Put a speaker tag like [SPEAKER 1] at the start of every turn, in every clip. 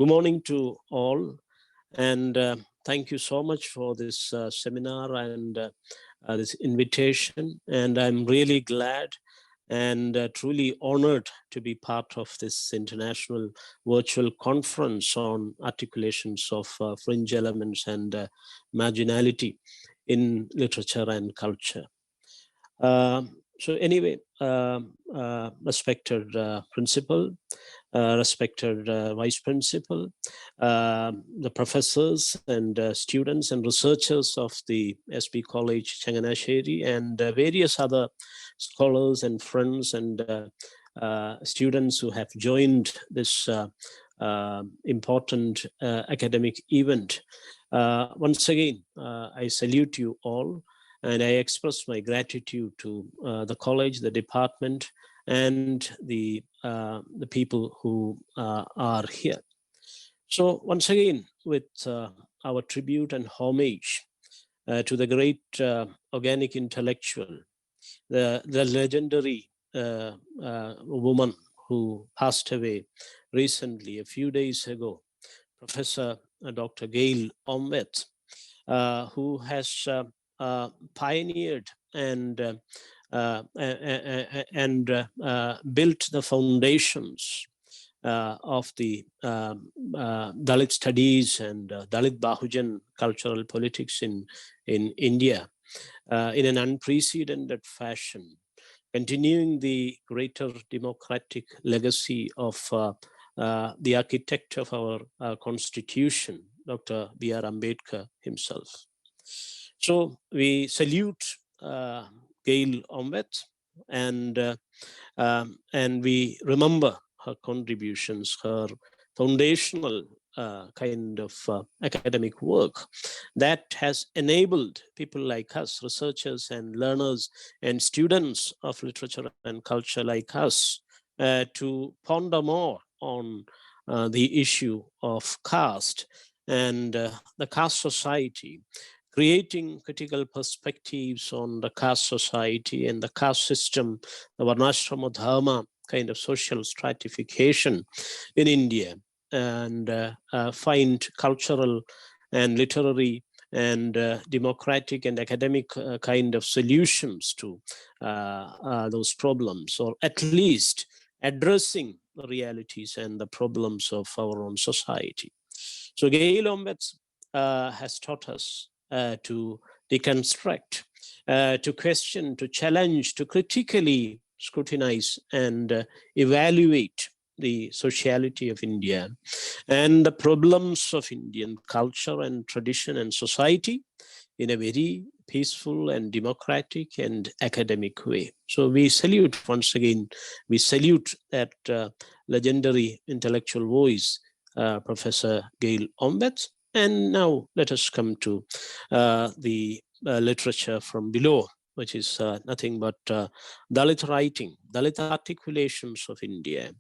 [SPEAKER 1] Good morning to all, and thank you so much for this seminar and this invitation. And I'm really glad and truly honored to be part of this international virtual conference on articulations of fringe elements and marginality in literature and culture. So anyway, respected principal, respected vice principal, the professors and students and researchers of the SB College Changanasheri, and various other scholars and friends and students who have joined this important academic event. Once again, I salute you all. And I express my gratitude to the college, the department, and the people who are here. So once again, with our tribute and homage to the great organic intellectual, the legendary woman who passed away recently, a few days ago, Professor Dr. Gail Ombet, who has pioneered and built the foundations of the Dalit studies and Dalit Bahujan cultural politics in India in an unprecedented fashion, continuing the greater democratic legacy of the architect of our Constitution, Dr. B.R. Ambedkar himself. So we salute Gail Ombet and we remember her contributions, her foundational kind of academic work that has enabled people like us, researchers and learners and students of literature and culture like us, to ponder more on the issue of caste and the caste society, creating critical perspectives on the caste society and the caste system, the Varnashrama Dharma kind of social stratification in India, and find cultural and literary and democratic and academic kind of solutions to those problems, or at least addressing the realities and the problems of our own society. So Gail Ombet has taught us to deconstruct, to question, to challenge, to critically scrutinize and evaluate the sociality of India and the problems of Indian culture and tradition and society in a very peaceful and democratic and academic way. So we salute, once again, we salute that legendary intellectual voice, Professor Gail Ombet. And now let us come to the literature from below, which is nothing but Dalit writing, Dalit articulations of India,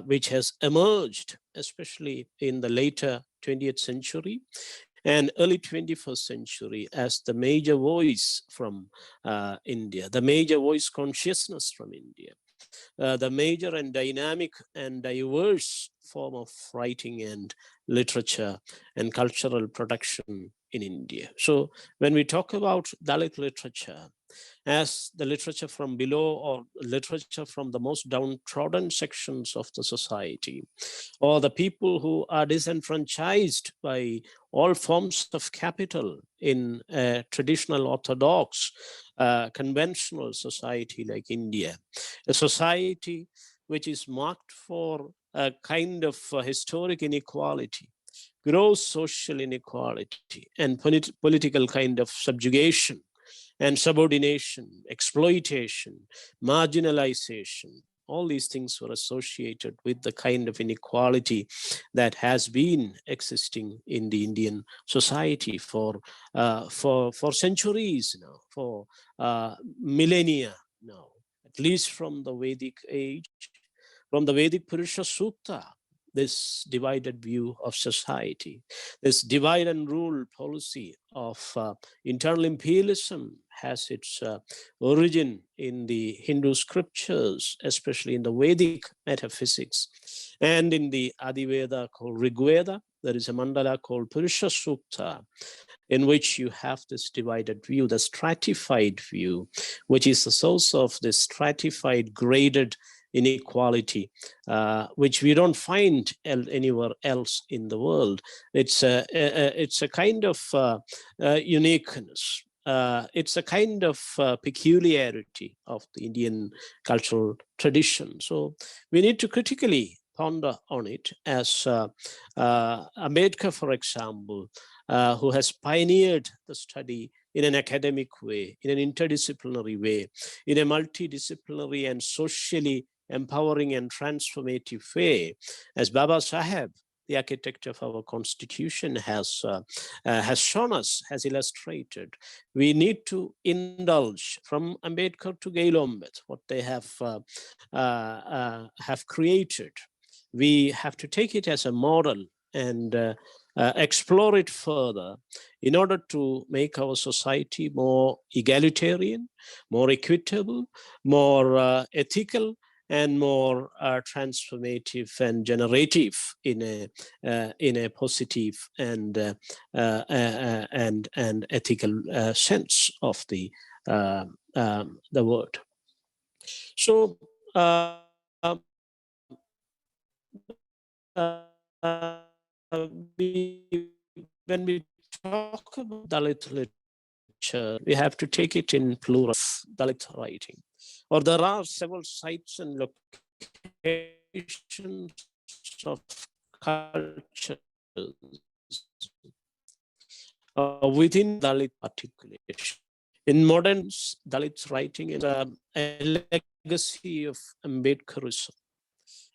[SPEAKER 1] which has emerged, especially in the later 20th century and early 21st century, as the major voice from India, the major voice consciousness from India, the major and dynamic and diverse form of writing and literature and cultural production in India. So when we talk about Dalit literature as the literature from below, or literature from the most downtrodden sections of the society, or the people who are disenfranchised by all forms of capital in a traditional orthodox conventional society like India, a society which is marked for a kind of historic inequality, gross social inequality, and political kind of subjugation and subordination, exploitation, marginalization. All these things were associated with the kind of inequality that has been existing in the Indian society for centuries now, for millennia now, at least from the Vedic age, from the Vedic Purusha Sukta, this divided view of society. This divide and rule policy of internal imperialism has its origin in the Hindu scriptures, especially in the Vedic metaphysics, and in the Adiveda called Rigveda. There is a mandala called Purusha Sukta, in which you have this divided view, the stratified view, which is the source of this stratified, graded inequality, which we don't find anywhere else in the world. It's a kind of uniqueness. It's a kind of peculiarity of the Indian cultural tradition. So we need to critically ponder on it, as Ambedkar, for example, who has pioneered the study in an academic way, in an interdisciplinary way, in a multidisciplinary and socially empowering and transformative way, as Baba Saheb, the architect of our constitution, has shown us, has illustrated. We need to indulge from Ambedkar to Gailombet, what they have created. We have to take it as a model and explore it further in order to make our society more egalitarian, more equitable, more ethical, and more transformative and generative in a positive and ethical sense of the word. So when we talk about Dalit literature, we have to take it in plural of Dalit writing. Or there are several sites and locations of cultures within Dalit articulation. In modern Dalit writing is a legacy of Ambedkarism.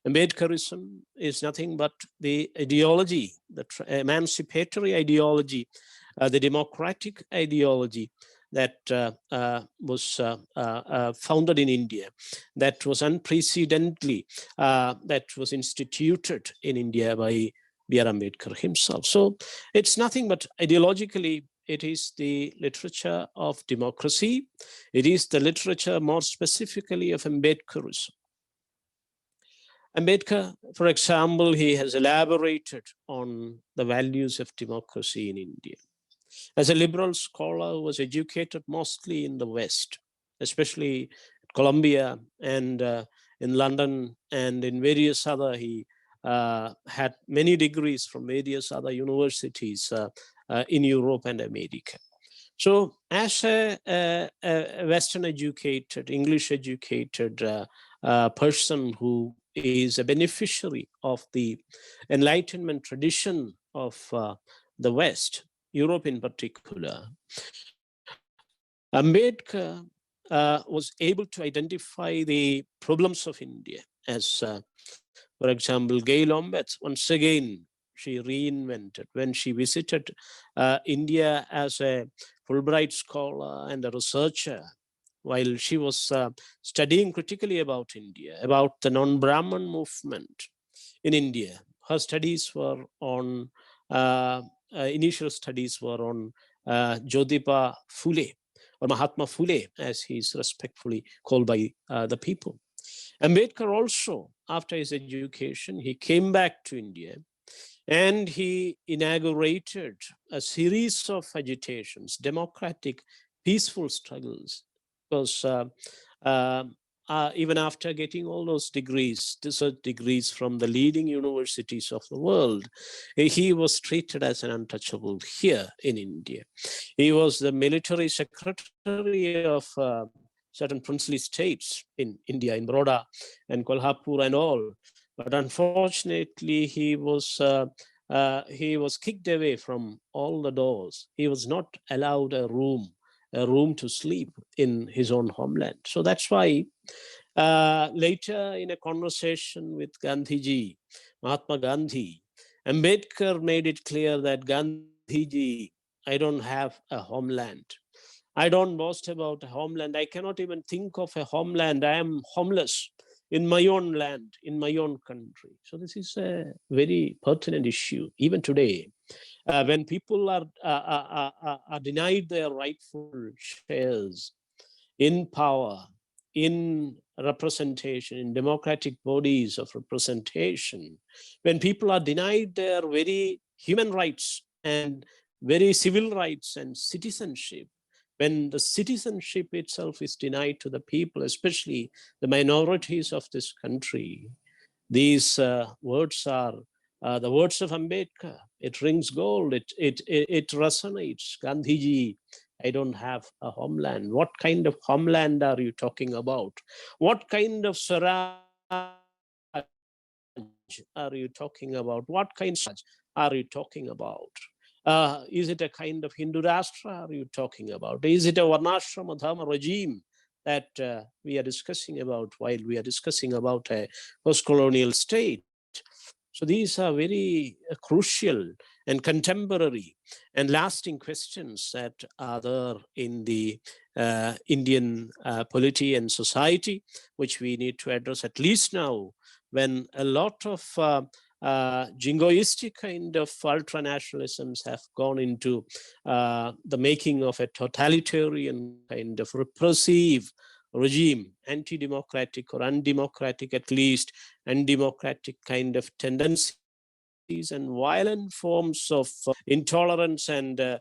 [SPEAKER 1] Ambedkarism is nothing but the ideology, the emancipatory ideology, the democratic ideology that was founded in India, that was unprecedentedly, that was instituted in India by B.R. Ambedkar himself. So it's nothing but ideologically, it is the literature of democracy. It is the literature more specifically of Ambedkarism. Ambedkar, for example, he has elaborated on the values of democracy in India. As a liberal scholar who was educated mostly in the West, especially at Columbia and in London and in various other, he had many degrees from various other universities in Europe and America. So as a Western educated, English educated person who is a beneficiary of the Enlightenment tradition of the West, Europe in particular, Ambedkar was able to identify the problems of India as, for example, Gailombet, once again, she reinvented when she visited India as a Fulbright scholar and a researcher. While she was studying critically about India, about the non-Brahman movement in India, her studies were on, initial studies were on Jyotiba Phule, or Mahatma Phule, as he is respectfully called by the people. Ambedkar also, after his education, he came back to India and he inaugurated a series of agitations, democratic, peaceful struggles, because even after getting all those degrees, research degrees from the leading universities of the world, he was treated as an untouchable here in India. He was the military secretary of certain princely states in India, in Baroda and Kolhapur and all. But unfortunately, he was kicked away from all the doors. He was not allowed a room to sleep in his own homeland. So that's why later in a conversation with Gandhiji, Mahatma Gandhi, Ambedkar made it clear that Gandhiji, I don't have a homeland. I don't boast about a homeland. I cannot even think of a homeland. I am homeless. in my own land, in my own country. So this is a very pertinent issue even today, when people are denied their rightful shares in power, in representation, in democratic bodies of representation, when people are denied their very human rights and very civil rights and citizenship, when the citizenship itself is denied to the people, especially the minorities of this country, these words are the words of Ambedkar. It rings gold. It resonates. Gandhiji, I don't have a homeland. What kind of homeland are you talking about? What kind of Swaraj are you talking about? What kind of Swaraj are you talking about? Is it a kind of Hindu Rashtra are you talking about? Is it a Varnashrama Dharma regime that we are discussing about while we are discussing about a post-colonial state? So these are very crucial and contemporary and lasting questions that are there in the Indian polity and society, which we need to address at least now, when a lot of jingoistic kind of ultranationalisms have gone into the making of a totalitarian kind of repressive regime, anti-democratic or undemocratic, at least undemocratic kind of tendencies and violent forms of intolerance and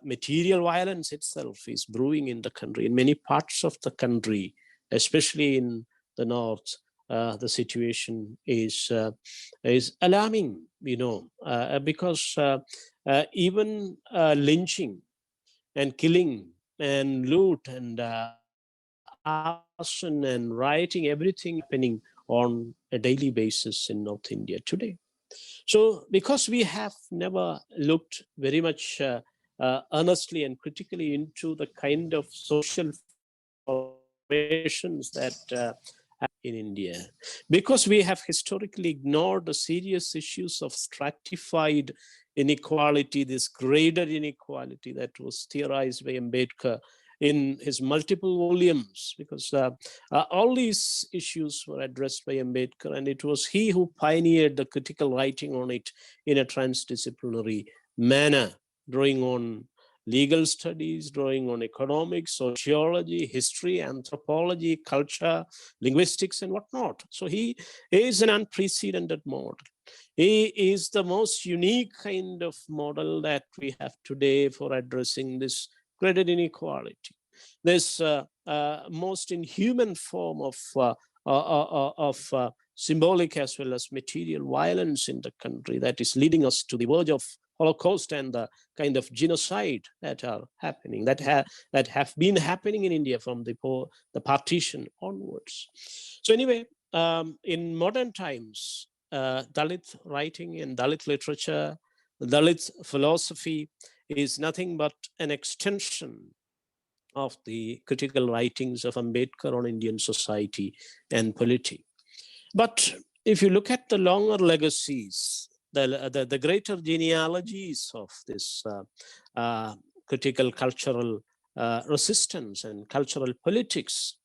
[SPEAKER 1] material violence itself is brewing in the country, in many parts of the country, especially in the north. The situation is alarming, because even lynching and killing and loot and arson and rioting, everything happening on a daily basis in North India today. So because we have never looked very much earnestly and critically into the kind of social formations that in India, because we have historically ignored the serious issues of stratified inequality, this graded inequality that was theorized by Ambedkar in his multiple volumes, because all these issues were addressed by Ambedkar, and it was he who pioneered the critical writing on it in a transdisciplinary manner, drawing on legal studies, drawing on economics, sociology, history, anthropology, culture, linguistics, and whatnot. So he is an unprecedented model. He is the most unique kind of model that we have today for addressing this graded inequality, this most inhuman form of symbolic as well as material violence in the country that is leading us to the verge of Holocaust and the kind of genocide that are happening, that have been happening in India from the partition onwards. So anyway, in modern times, Dalit writing and Dalit literature, Dalit philosophy is nothing but an extension of the critical writings of Ambedkar on Indian society and polity. But if you look at the longer legacies, the greater genealogies of this critical cultural resistance and cultural politics,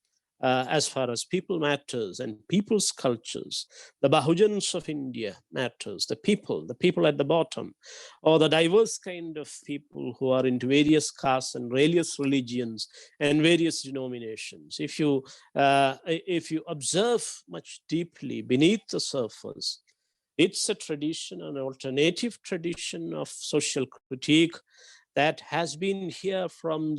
[SPEAKER 1] as far as people matters and people's cultures, the Bahujans of India matters, the people at the bottom, or the diverse kind of people who are into various castes and various religions and various denominations. If you observe much deeply beneath the surface, it's a tradition, an alternative tradition of social critique that has been here from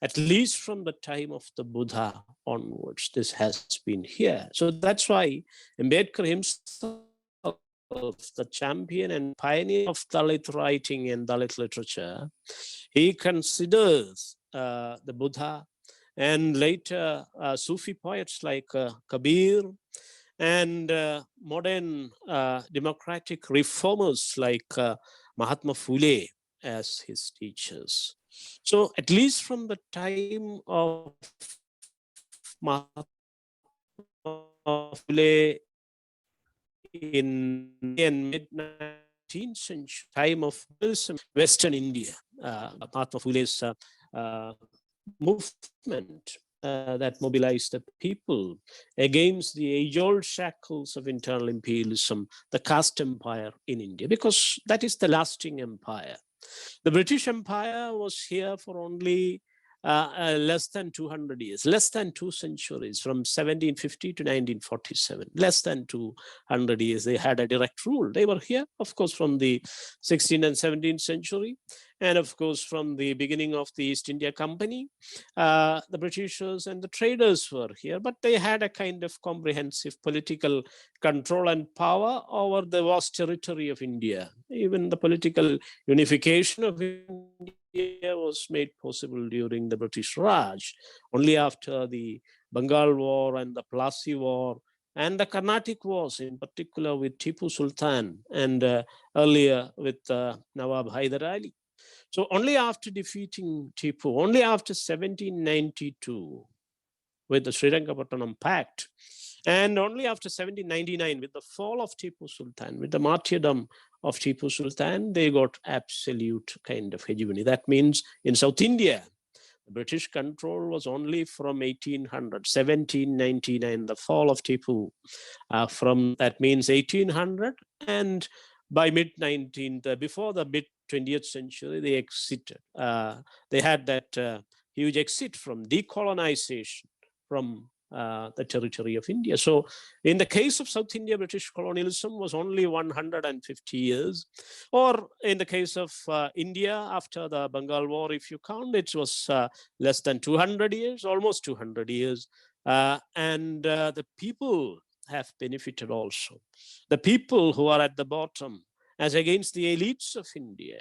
[SPEAKER 1] at least from the time of the Buddha onwards. This has been here. So that's why Ambedkar himself, the champion and pioneer of Dalit writing and Dalit literature, he considers the Buddha and later Sufi poets like Kabir and modern democratic reformers like Mahatma Phule as his teachers. So at least from the time of Mahatma Phule in mid-19th century, time of Western India, Mahatma Phule's movement that mobilized the people against the age-old shackles of internal imperialism, the caste empire in India, because that is the lasting empire. The British Empire was here for only less than 200 years, less than 2 centuries, from 1750 to 1947, less than 200 years. They had a direct rule. They were here, of course, from the 16th and 17th century, and of course, from the beginning of the East India Company. The Britishers and the traders were here, but they had a kind of comprehensive political control and power over the vast territory of India. Even the political unification of India was made possible during the British Raj. Only after the Bengal War and the Plassey War and the Carnatic Wars, in particular with Tipu Sultan, and earlier with Nawab Hyder Ali. So only after defeating Tipu, only after 1792 with the Srirangapatnam Pact, and only after 1799 with the fall of Tipu Sultan, with the martyrdom of Tipu Sultan, they got absolute kind of hegemony. That means in South India, the British control was only from 1800, 1799, the fall of Tipu. That means 1800, and by mid-19th, before the mid-20th century, they exited. They had that huge exit from decolonization from the territory of India. So in the case of South India, British colonialism was only 150 years. Or in the case of India, after the Bengal War, if you count, it was less than 200 years, almost 200 years. And the people have benefited also. The people who are at the bottom, as against the elites of India.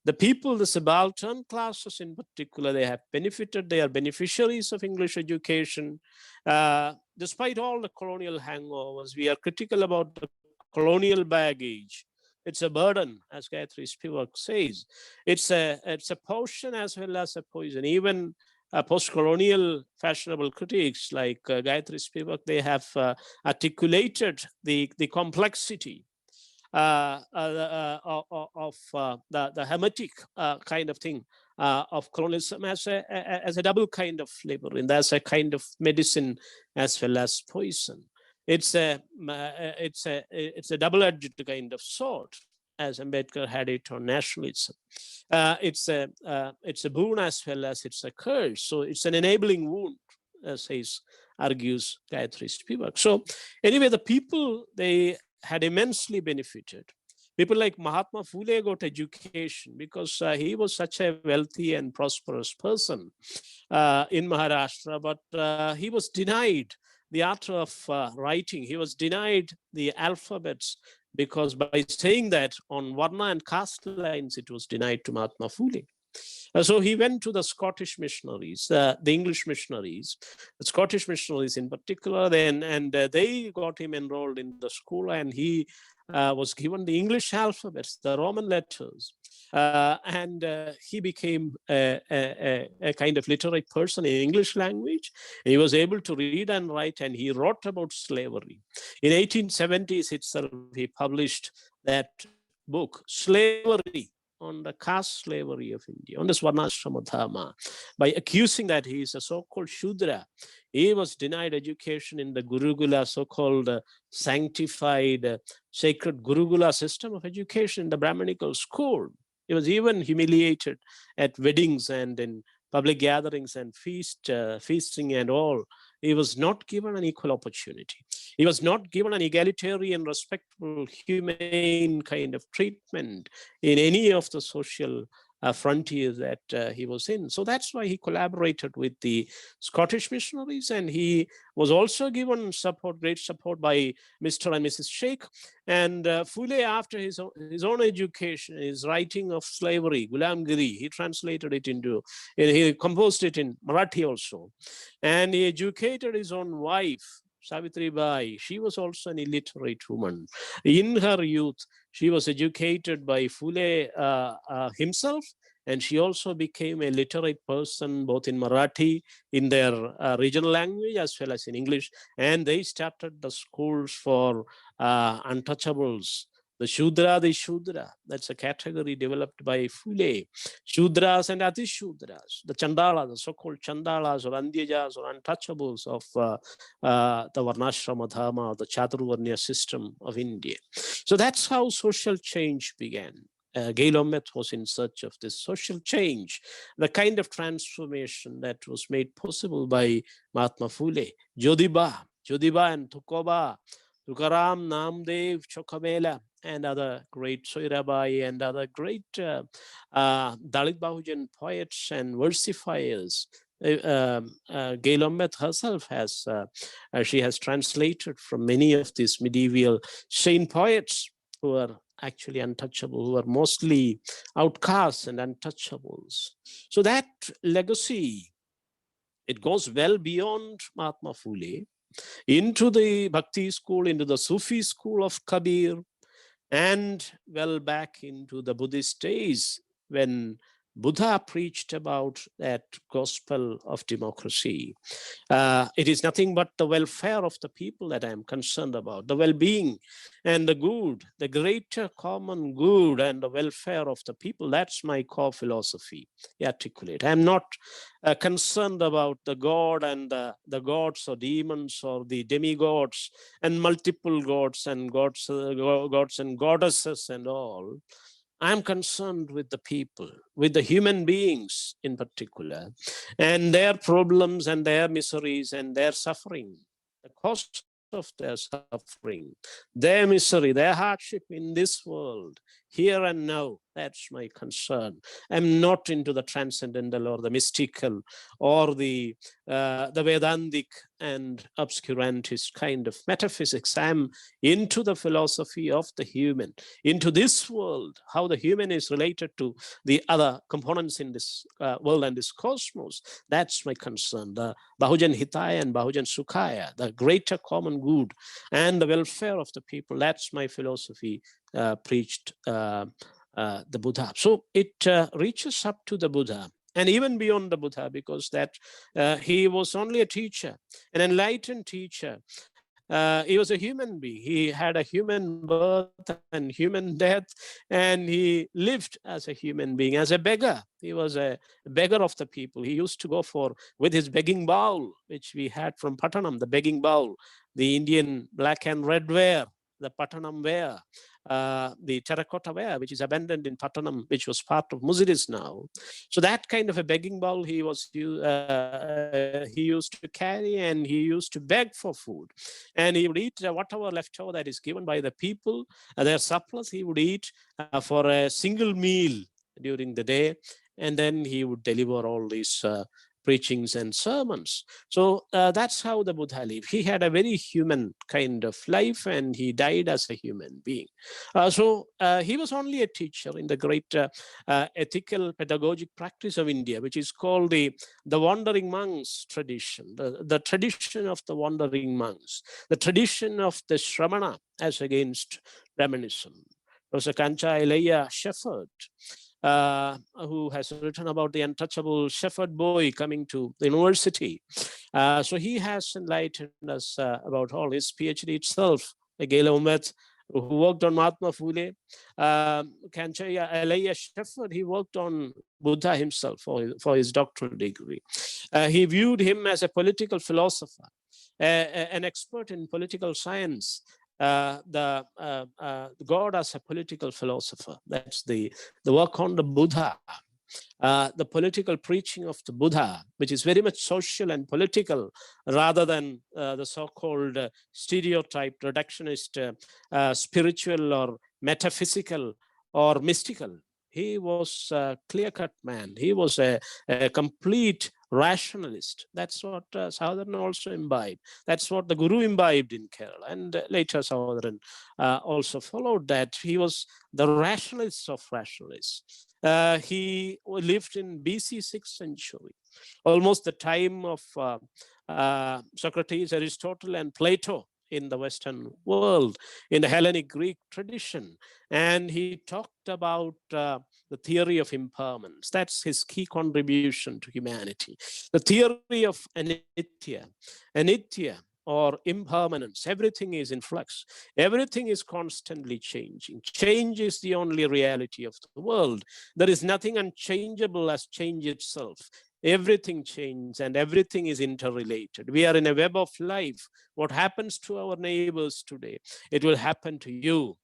[SPEAKER 1] The people, the subaltern classes in particular, they have benefited. They are beneficiaries of English education. Despite all the colonial hangovers, we are critical about the colonial baggage. It's a burden, as Gayatri Spivak says. It's a potion as well as a poison. Even post-colonial fashionable critics like Gayatri Spivak, they have articulated the complexity of the hermetic kind of thing of colonialism as a double kind of labyrinth, as a kind of medicine as well as poison. It's a double-edged kind of sword, as Ambedkar had it on nationalism. It's a boon as well as it's a curse. So it's an enabling wound, as argues Gayatri Spivak. So anyway, the people, they had immensely benefited. People like Mahatma Phule got education because he was such a wealthy and prosperous person in Maharashtra, but he was denied the art of writing. He was denied the alphabets because by saying that on Varna and caste lines, it was denied to Mahatma Phule. So he went to the Scottish missionaries, the English missionaries, the Scottish missionaries in particular, and they got him enrolled in the school, and he was given the English alphabets, the Roman letters, and he became a kind of literate person in English language. He was able to read and write, and he wrote about slavery. In 1870s itself, he published that book, Slavery, on the caste slavery of India, on the Swarnashrama Dharma, by accusing that he is a so-called Shudra. He was denied education in the Gurukula, so-called sanctified, sacred Gurukula system of education in the Brahmanical school. He was even humiliated at weddings and in public gatherings and feasting and all. He was not given an equal opportunity. He was not given an egalitarian, respectful, humane kind of treatment in any of the social frontiers that he was in. So that's why he collaborated with the Scottish missionaries, and he was also given support, great support by Mr. and Mrs. Sheikh. And Phule, after his own education, his writing of slavery, Gulamgiri, he translated it into, he composed it in Marathi also. And he educated his own wife, Savitri Bai. She was also an illiterate woman. In her youth, she was educated by Phule himself, and she also became a literate person, both in Marathi, in their regional language, as well as in English. And they started the schools for untouchables, The Shudra, that's a category developed by Fule. Shudras and Atishudras, the Chandalas, the so-called Chandalas or Andyajas or untouchables of the Varnashrama Dharma, the Chaturvarnya system of India. So that's how social change began. Gailomet was in search of this social change, the kind of transformation that was made possible by Mahatma Phule, Jyotiba and Tukoba, Tukaram, Namdev, Chokabela, and other great Soirabai and other great Dalit Bahujan poets and versifiers. Gailomet herself has, she has translated from many of these medieval saint poets who are actually untouchable, who are mostly outcasts and untouchables. So that legacy, it goes well beyond Mahatma Phule, into the Bhakti school, into the Sufi school of Kabir, and well back into the Buddhist days when Buddha preached about that gospel of democracy. It is nothing but the welfare of the people that I am concerned about, the well-being and the good, the greater common good and the welfare of the people. That's my core philosophy, articulate. I am not concerned about the God and the gods or demons or the demigods and multiple gods and gods and goddesses and all. I'm concerned with the people, with the human beings in particular, and their problems and their miseries and their suffering, the cost of their suffering, their misery, their hardship in this world, here and now. That's my concern. I'm not into the transcendental or the mystical or the Vedantic and obscurantist kind of metaphysics. I'm into the philosophy of the human, into this world, how the human is related to the other components in this world and this cosmos. That's my concern. The Bahujan Hitaya and Bahujan Sukhaya, the greater common good and the welfare of the people. That's my philosophy preached the Buddha. So it reaches up to the Buddha and even beyond the Buddha, because that he was only a teacher, an enlightened teacher. He was a human being. He had a human birth and human death, and he lived as a human being, as a beggar. He was a beggar of the people. He used to go with his begging bowl, which we had from Pattanam, the begging bowl, the Indian black and red ware, the Pattanam ware, the terracotta ware, which is abandoned in Pattanam, which was part of Muziris now. So that kind of a begging bowl he used to carry, and he used to beg for food. And he would eat whatever leftover that is given by the people, their surplus he would eat for a single meal during the day. And then he would deliver all these preachings and sermons. So that's how the Buddha lived. He had a very human kind of life, and he died as a human being. So he was only a teacher in the great ethical pedagogic practice of India, which is called the wandering monks tradition, the tradition of the wandering monks, the tradition of the Shramana as against Brahmanism. Professor Kancha Elia Shepherd, who has written about the untouchable shepherd boy coming to the university. So he has enlightened us about all. His PhD itself, Gailomet, who worked on Mahatma Phule, Kanchaya Elia Shepherd, he worked on Buddha himself for his doctoral degree. He viewed him as a political philosopher, an expert in political science, the God as a political philosopher. That's the work on the Buddha, the political preaching of the Buddha, which is very much social and political rather than the so-called stereotyped reductionist spiritual or metaphysical or mystical. He was a clear-cut man. He was a complete rationalist. That's what Sahodaran also imbibed. That's what the Guru imbibed in Kerala. And later Sahodaran also followed that. He was the rationalist of rationalists. He lived in BC 6th century, almost the time of Socrates, Aristotle, and Plato in the Western world, in the Hellenic Greek tradition. And he talked about the theory of impermanence. That's his key contribution to humanity. The theory of anitya. Anitya, or impermanence. Everything is in flux. Everything is constantly changing. Change is the only reality of the world. There is nothing unchangeable as change itself. Everything changes and everything is interrelated. We are in a web of life. What happens to our neighbors today, it will happen to you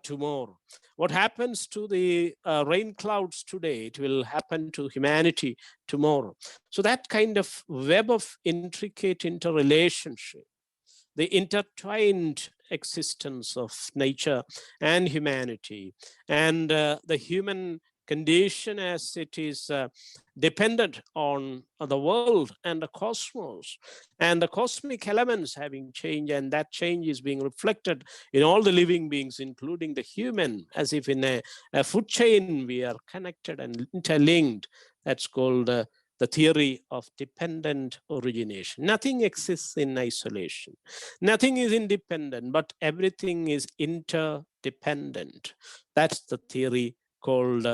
[SPEAKER 1] tomorrow. What happens to the rain clouds today, it will happen to humanity tomorrow. So that kind of web of intricate interrelationship, the intertwined existence of nature and humanity, and the human condition as it is dependent on the world and the cosmos, and the cosmic elements having changed, and that change is being reflected in all the living beings, including the human, as if in a food chain we are connected and interlinked. That's called the theory of dependent origination. Nothing exists in isolation. Nothing is independent, but everything is interdependent. That's the theory called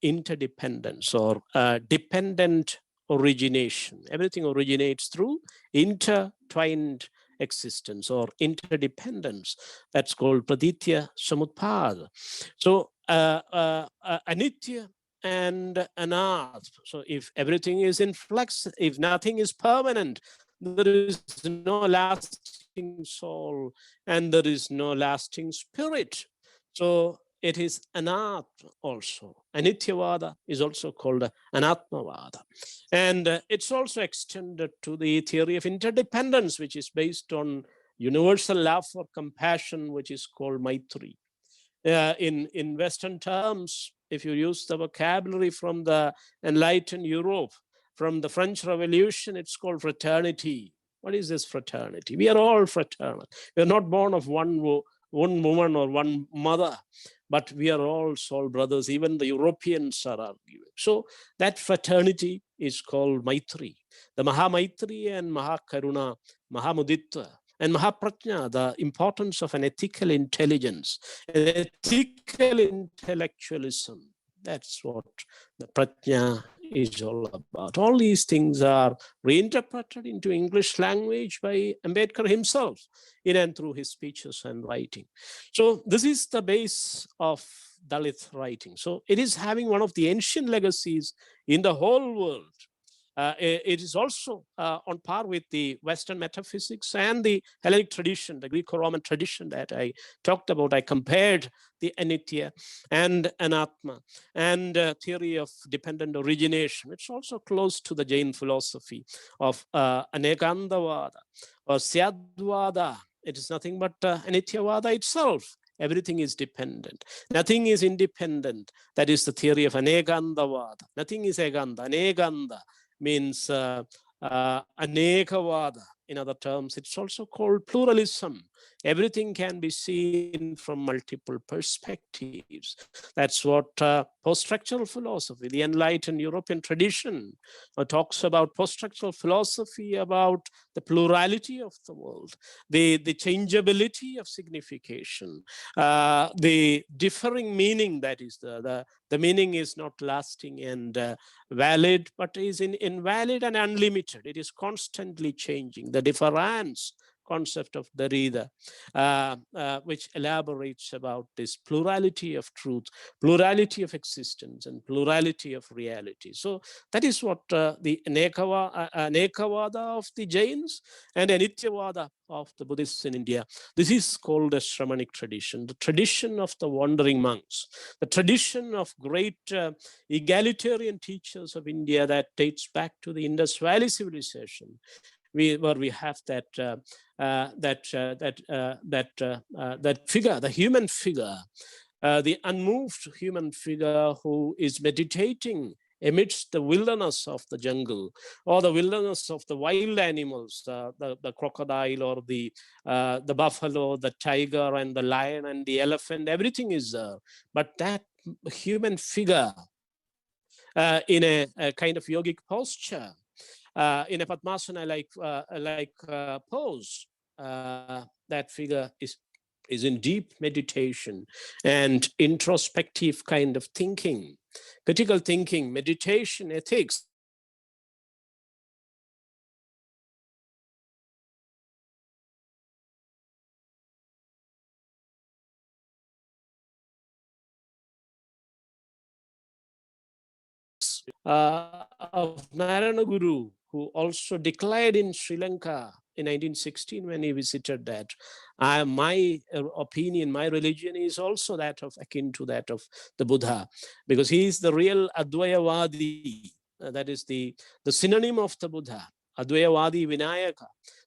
[SPEAKER 1] interdependence or dependent origination. Everything originates through intertwined existence or interdependence. That's called praditya samutpada. So anitya and anath. So if everything is in flux, if nothing is permanent, there is no lasting soul and there is no lasting spirit. So it is anath also. Anityavada is also called anatmavada. And it's also extended to the theory of interdependence, which is based on universal love for compassion, which is called Maitri. In Western terms, if you use the vocabulary from the enlightened Europe, from the French Revolution, it's called fraternity. What is this fraternity? We are all fraternal. We are not born of one woman or one mother, but we are all soul brothers. Even the Europeans are arguing. So that fraternity is called Maitri. The Mahamaitri and Mahakaruna, Mahamudita, and Mahaprajna, the importance of an ethical intelligence, an ethical intellectualism. That's what the Prajna is all about. All these things are reinterpreted into English language by Ambedkar himself in and through his speeches and writing. So this is the base of Dalit writing. So it is having one of the ancient legacies in the whole world. It is also on par with the Western metaphysics and the Hellenic tradition, the Greco-Roman tradition that I talked about. I compared the Anitya and Anatma and theory of dependent origination. It's also close to the Jain philosophy of Anekandavada or Syadvada. It is nothing but Anityavada itself. Everything is dependent. Nothing is independent. That is the theory of Anekandavada. Nothing is Eganda. Anekanda means Anekavada. In other terms, it's also called pluralism. Everything can be seen from multiple perspectives. That's what post-structural philosophy, the enlightened European tradition, talks about post-structural philosophy, about the plurality of the world, the changeability of signification, the differing meaning, that is the meaning is not lasting and valid, but is invalid and unlimited. It is constantly changing. The difference concept of Derrida, which elaborates about this plurality of truth, plurality of existence, and plurality of reality. So that is what the Anekavada of the Jains and Anityavada of the Buddhists in India. This is called a Shramanic tradition, the tradition of the wandering monks, the tradition of great egalitarian teachers of India that dates back to the Indus Valley civilization, where we have that figure, the human figure, the unmoved human figure who is meditating amidst the wilderness of the jungle or the wilderness of the wild animals, the crocodile or the buffalo, the tiger and the lion and the elephant, everything is there. But that human figure in a kind of yogic posture, in a Padmasana like pose, that figure is in deep meditation and introspective kind of thinking, critical thinking, meditation, ethics. of Narayana Guru, who also declared in Sri Lanka in 1916 when he visited that. My opinion, my religion is also that of akin to that of the Buddha, because he is the real Advayavadi. That is the synonym of the Buddha. Advayavadi Vinayaka.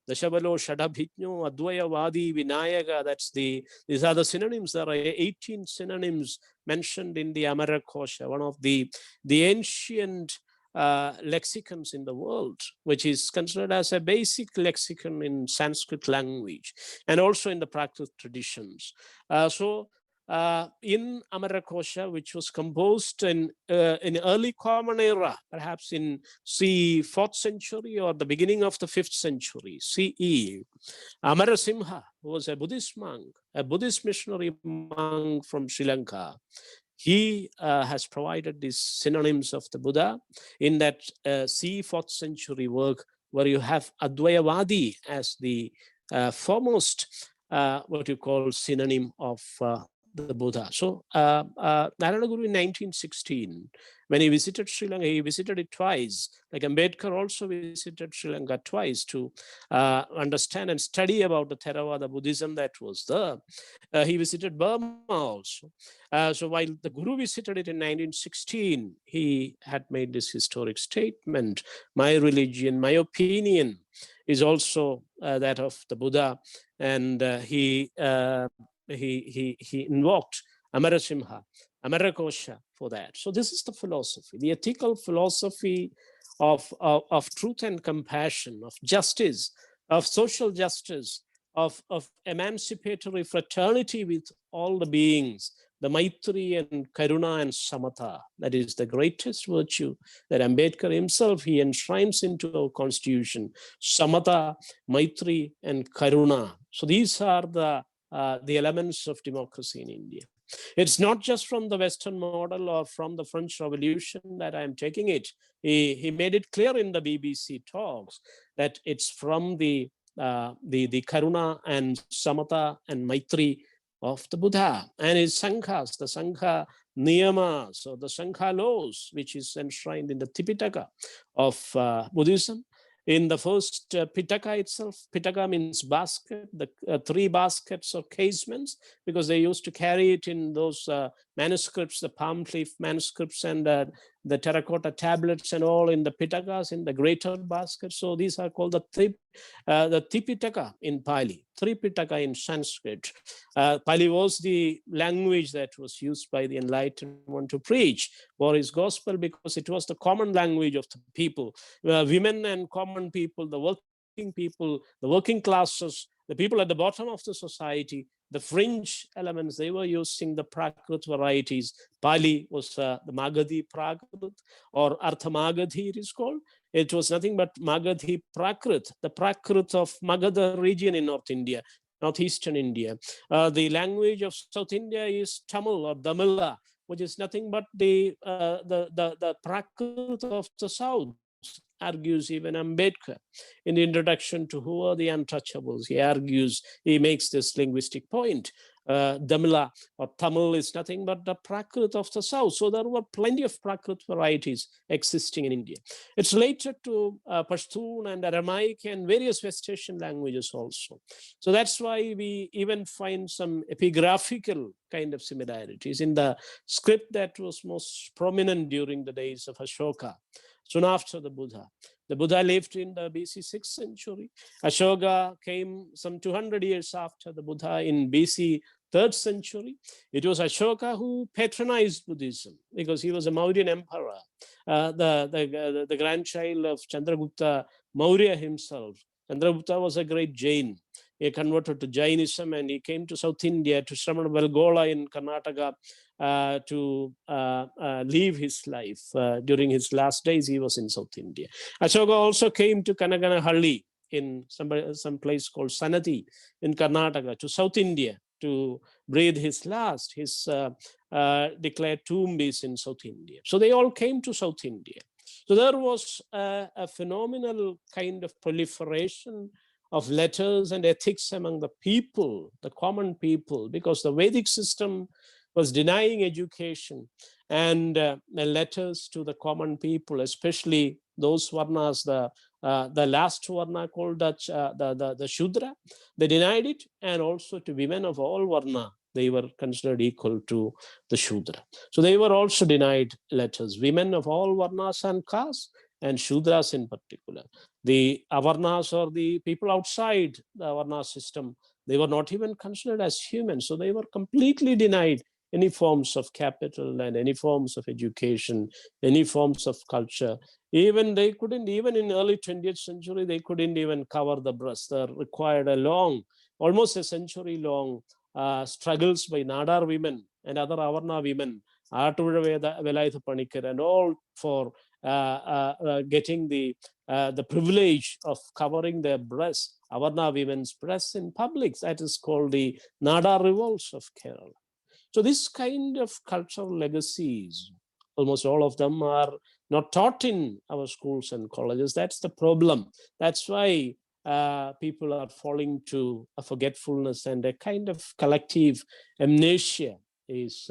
[SPEAKER 1] Dashabalo Shadabhitno Advayavadi Vinayaka. These are the synonyms. There are 18 synonyms mentioned in the Amara Kosha, one of the ancient lexicons in the world, which is considered as a basic lexicon in Sanskrit language and also in the Prakrit traditions. In Amara Kosha, which was composed in early Common Era, perhaps in c. 4th century or the beginning of the 5th century CE, Amarasimha was a Buddhist monk, a Buddhist missionary monk from Sri Lanka. He has provided these synonyms of the Buddha in that c. 4th century work, where you have Advayavadi as the foremost what you call synonym of the Buddha. So Narayana Guru in 1916, when he visited Sri Lanka, he visited it twice. Like Ambedkar also visited Sri Lanka twice to understand and study about the Theravada Buddhism that was there. He visited Burma also. So while the Guru visited it in 1916, he had made this historic statement: my religion, my opinion is also that of the Buddha, and he invoked Amarasimha, Amarakosha for that. So this is the philosophy, the ethical philosophy of truth and compassion, of justice, of social justice, of emancipatory fraternity with all the beings, the Maitri and Karuna and Samatha. That is the greatest virtue that Ambedkar himself, he enshrines into our constitution: Samatha, Maitri, and Karuna. So these are the elements of democracy in India. It's not just from the Western model or from the French Revolution that I'm taking it. He made it clear in the BBC talks that it's from the Karuna and Samatha and Maitri of the Buddha and his Sanghas, the Sangha Niyamas, or the Sangha laws, which is enshrined in the Tipitaka of Buddhism. In the first Pitaka itself, Pitaka means basket, the 3 baskets or casements, because they used to carry it in those manuscripts, the palm leaf manuscripts and the terracotta tablets and all in the Pitakas, in the greater basket. So these are called the Tipitaka in Pali, Tripitaka in Sanskrit. Pali was the language that was used by the enlightened one to preach for his gospel, because it was the common language of the people, women and common people, the working people, the working classes, the people at the bottom of the society, the fringe elements. They were using the Prakrit varieties. Pali was the Magadhi Prakrit, or Artha Magadhi it is called. It was nothing but Magadhi Prakrit, the Prakrit of Magadha region in North India, northeastern India. The language of South India is Tamil or Damila, which is nothing but the Prakrit of the South, argues even Ambedkar in the introduction to Who Are the Untouchables. He argues, he makes this linguistic point. Damila or Tamil is nothing but the Prakrit of the South. So there were plenty of Prakrit varieties existing in India. It's related to Pashtun and Aramaic and various West Asian languages also. So that's why we even find some epigraphical kind of similarities in the script that was most prominent during the days of Ashoka, soon after the Buddha. The Buddha lived in the BC 6th century. Ashoka came some 200 years after the Buddha in BC 3rd century. It was Ashoka who patronized Buddhism because he was a Mauryan emperor, the grandchild of Chandragupta Maurya himself. Chandragupta was a great Jain. He converted to Jainism and he came to South India, to Shramanabelgola in Karnataka, to live his life. During his last days, he was in South India. Ashoka also came to Kanaganahalli in some place called Sanati in Karnataka, to South India, to breathe his last. His declared tomb is in South India. So they all came to South India. So there was a phenomenal kind of proliferation of letters and ethics among the people, the common people, because the Vedic system was denying education. and letters to the common people, especially those varnas, the last varna called the Shudra. They denied it, and also to women of all varna, they were considered equal to the Shudra. So they were also denied letters, women of all varnas and castes, and Shudras in particular. The Avarnas, or the people outside the Varna system, they were not even considered as humans. So they were completely denied any forms of capital and any forms of education, any forms of culture. Even they couldn't, even in early 20th century, they couldn't even cover the breast. They required a long, almost a century long struggles by Nadar women and other Avarna women, Aatuvazha Velayathu Panikar, and all for getting the privilege of covering their breasts, Avarna women's breasts in public. That is called the Nadar revolts of Kerala. So this kind of cultural legacies, almost all of them are not taught in our schools and colleges. That's the problem. That's why people are falling to a forgetfulness, and a kind of collective amnesia is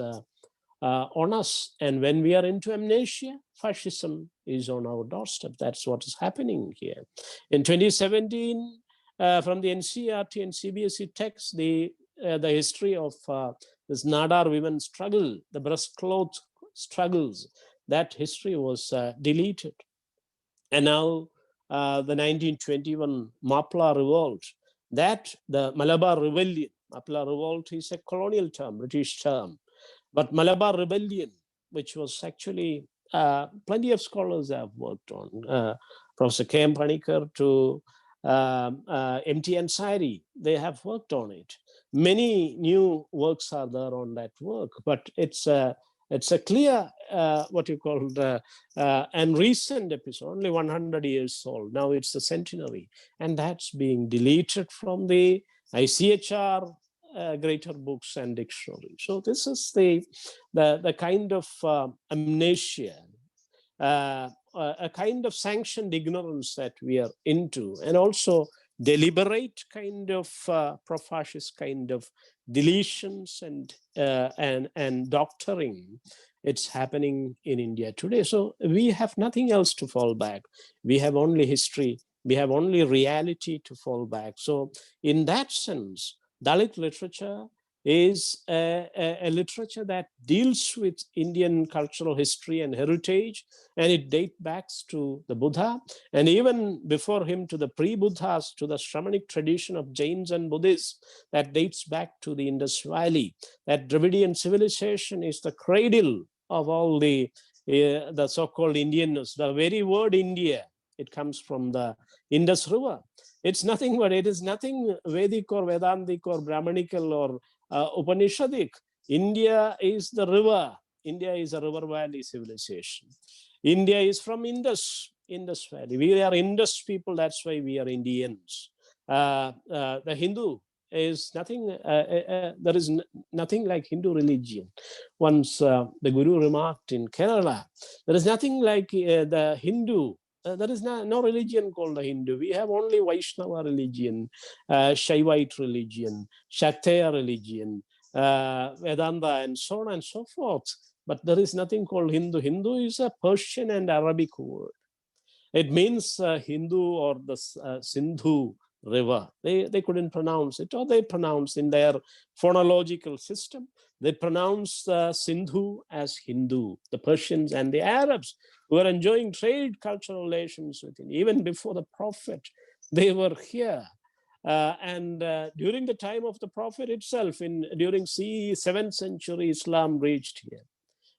[SPEAKER 1] on us. And when we are into amnesia, fascism is on our doorstep. That's what is happening here. In 2017, from the NCERT and CBSE text, the history of this Nadar women's struggle, the breast cloth struggles, that history was deleted. And now the 1921 Mapla revolt, that the Malabar rebellion, Mapla revolt is a colonial term, British term, but Malabar rebellion, which was actually plenty of scholars have worked on, Professor K.M. Panikar to M.T. Ansari, they have worked on it. Many new works are there on that work, but it's a clear, what you call and recent episode, only 100 years old. Now it's the centenary, and that's being deleted from the ICHR greater books and dictionaries. So this is the kind of amnesia, a kind of sanctioned ignorance that we are into, and also deliberate kind of pro-fascist kind of deletions and doctoring. It's happening in India today. So we have nothing else to fall back. We have only history. We have only reality to fall back. So in that sense, Dalit literature is a literature that deals with Indian cultural history and heritage, and it dates back to the Buddha, and even before him to the pre-Buddhas, to the Shramanic tradition of Jains and Buddhists that dates back to the Indus Valley. That Dravidian civilization is the cradle of all the so-called Indianness. The very word India, it comes from the Indus River. It's nothing but it is nothing Vedic or Vedantic or Brahmanical or Upanishadic. India is the river. India is a river valley civilization. India is from Indus Valley. We are Indus people, that's why we are Indians. The Hindu is nothing, there is nothing like Hindu religion. Once the Guru remarked in Kerala, there is nothing like the Hindu. There is no religion called the Hindu. We have only Vaishnava religion, Shaivite religion, Shakteya religion, Vedanta, and so on and so forth. But there is nothing called Hindu. Hindu is a Persian and Arabic word. It means Hindu or the Sindhu river. They couldn't pronounce it, or they pronounced in their phonological system. They pronounce Sindhu as Hindu, the Persians and the Arabs who were enjoying trade cultural relations with India. Even before the Prophet, they were here. And during the time of the Prophet itself, during CE 7th century, Islam reached here.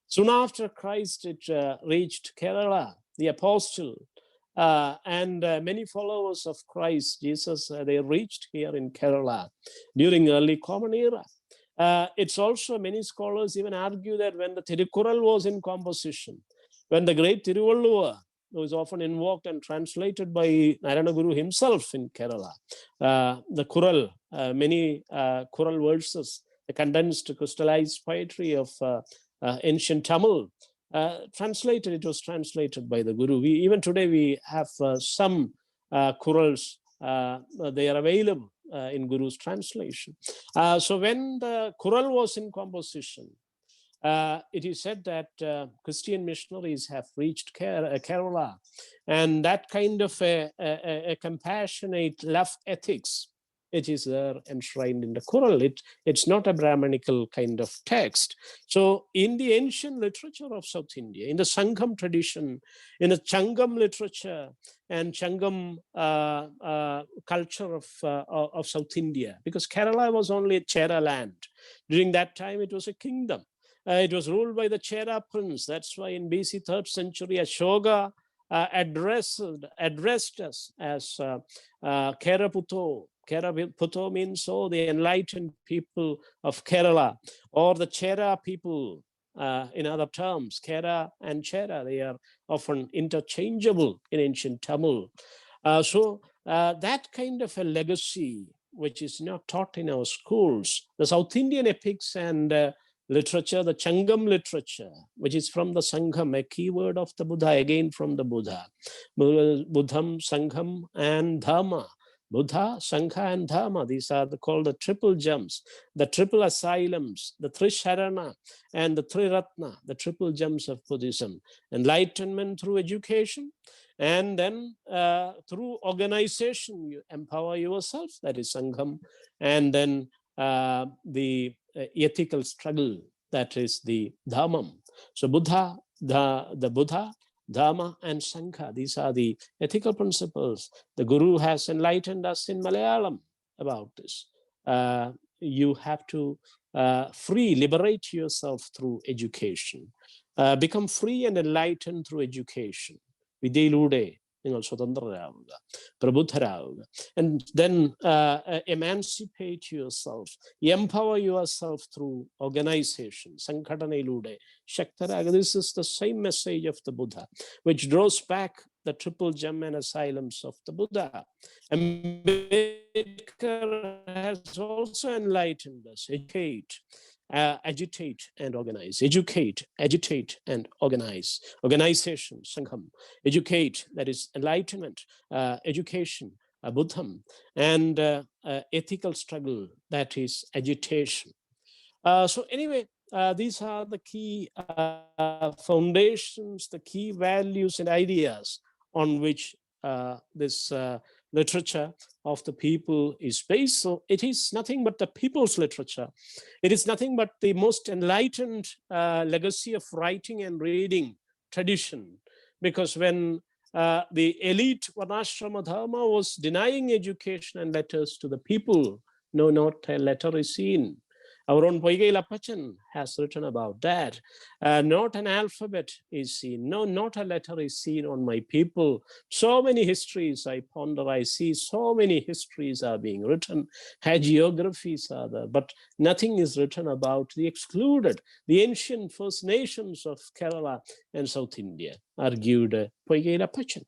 [SPEAKER 1] Soon after Christ, it reached Kerala. The apostle and many followers of Christ Jesus, they reached here in Kerala during early Common Era. It's also, many scholars even argue that when the Tirukkural was in composition, when the great Tiruvalluvar was often invoked and translated by Narayana Guru himself in Kerala, the Kural, many Kural verses, the condensed crystallized poetry of ancient Tamil, it was translated by the Guru. Even today we have some Kurals, they are available in Guru's translation. So when the Kural was in composition, it is said that Christian missionaries have reached Kerala, and that kind of a compassionate love ethics, it is there enshrined in the Quran. It's not a Brahmanical kind of text. So in the ancient literature of South India, in the Sangam tradition, in the Changam literature and Changam culture of South India, because Kerala was only a Chera land. During that time, it was a kingdom. It was ruled by the Chera prince. That's why in BC 3rd century, Ashoka addressed us as Keraputo. Keraputo means the enlightened people of Kerala, or the Chera people. In other terms, Kera and Chera, they are often interchangeable in ancient Tamil. So that kind of a legacy, which is not taught in our schools, the South Indian epics and literature, the Changam literature, which is from the Sangham, a keyword of the Buddha, again from the Buddha. Buddham, Sangham, and Dhamma. Buddha, Sangha, and Dhamma, these are called the triple gems, the triple asylums, the Trisharana, and the Triratna, the triple gems of Buddhism. Enlightenment through education, and then through organization, you empower yourself, that is Sangham, and then the ethical struggle, that is the Dhammam. So Buddha, the Buddha, Dhamma, and Sangha, these are the ethical principles. The Guru has enlightened us in Malayalam about this. You have to liberate yourself through education. Become free and enlightened through education. വിദ്യയിലൂടെ നിങ്ങൾ സ്വതന്ത്രരാവുക, പ്രബുദ്ധരാവുക. And then emancipate yourself, empower yourself through organization, സംഘടനയിലൂടെ ശക്തരാകുക. This is the same message of the Buddha, which draws back the triple gem and asylums of the Buddha. Ambedkar has also enlightened us. Educate, agitate, and organize. Educate, agitate, and organize. Organization, Sangham. Educate, that is enlightenment. Education, Buddham. And ethical struggle, that is agitation. So anyway, these are the key foundations, the key values and ideas on which this literature of the people is based. So it is nothing but the people's literature. It is nothing but the most enlightened legacy of writing and reading tradition. Because when the elite Varnashrama Dharma was denying education and letters to the people, no, not a letter is seen. Our own Poigai Lapachan has written about that. Not an alphabet is seen. No, not a letter is seen on my people. So many histories I ponder, I see so many histories are being written. Hagiographies are there, but nothing is written about the excluded, the ancient First Nations of Kerala and South India, argued Poigai Lapachan.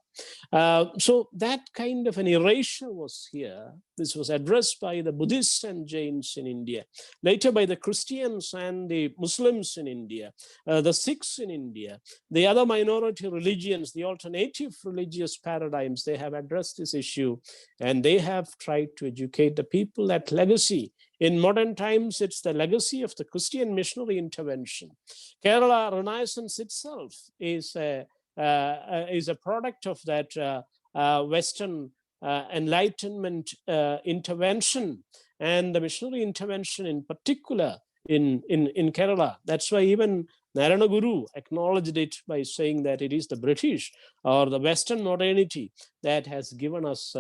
[SPEAKER 1] So that kind of an erasure was here. This was addressed by the Buddhists and Jains in India, later by the Christians and the Muslims in India, the Sikhs in India, the other minority religions, the alternative religious paradigms. They have addressed this issue, and they have tried to educate the people. That legacy, in modern times, it's the legacy of the Christian missionary intervention. Kerala Renaissance itself is a product of that Western Enlightenment intervention, and the missionary intervention in particular in Kerala. That's why even Narayana Guru acknowledged it by saying that it is the British or the Western modernity that has given us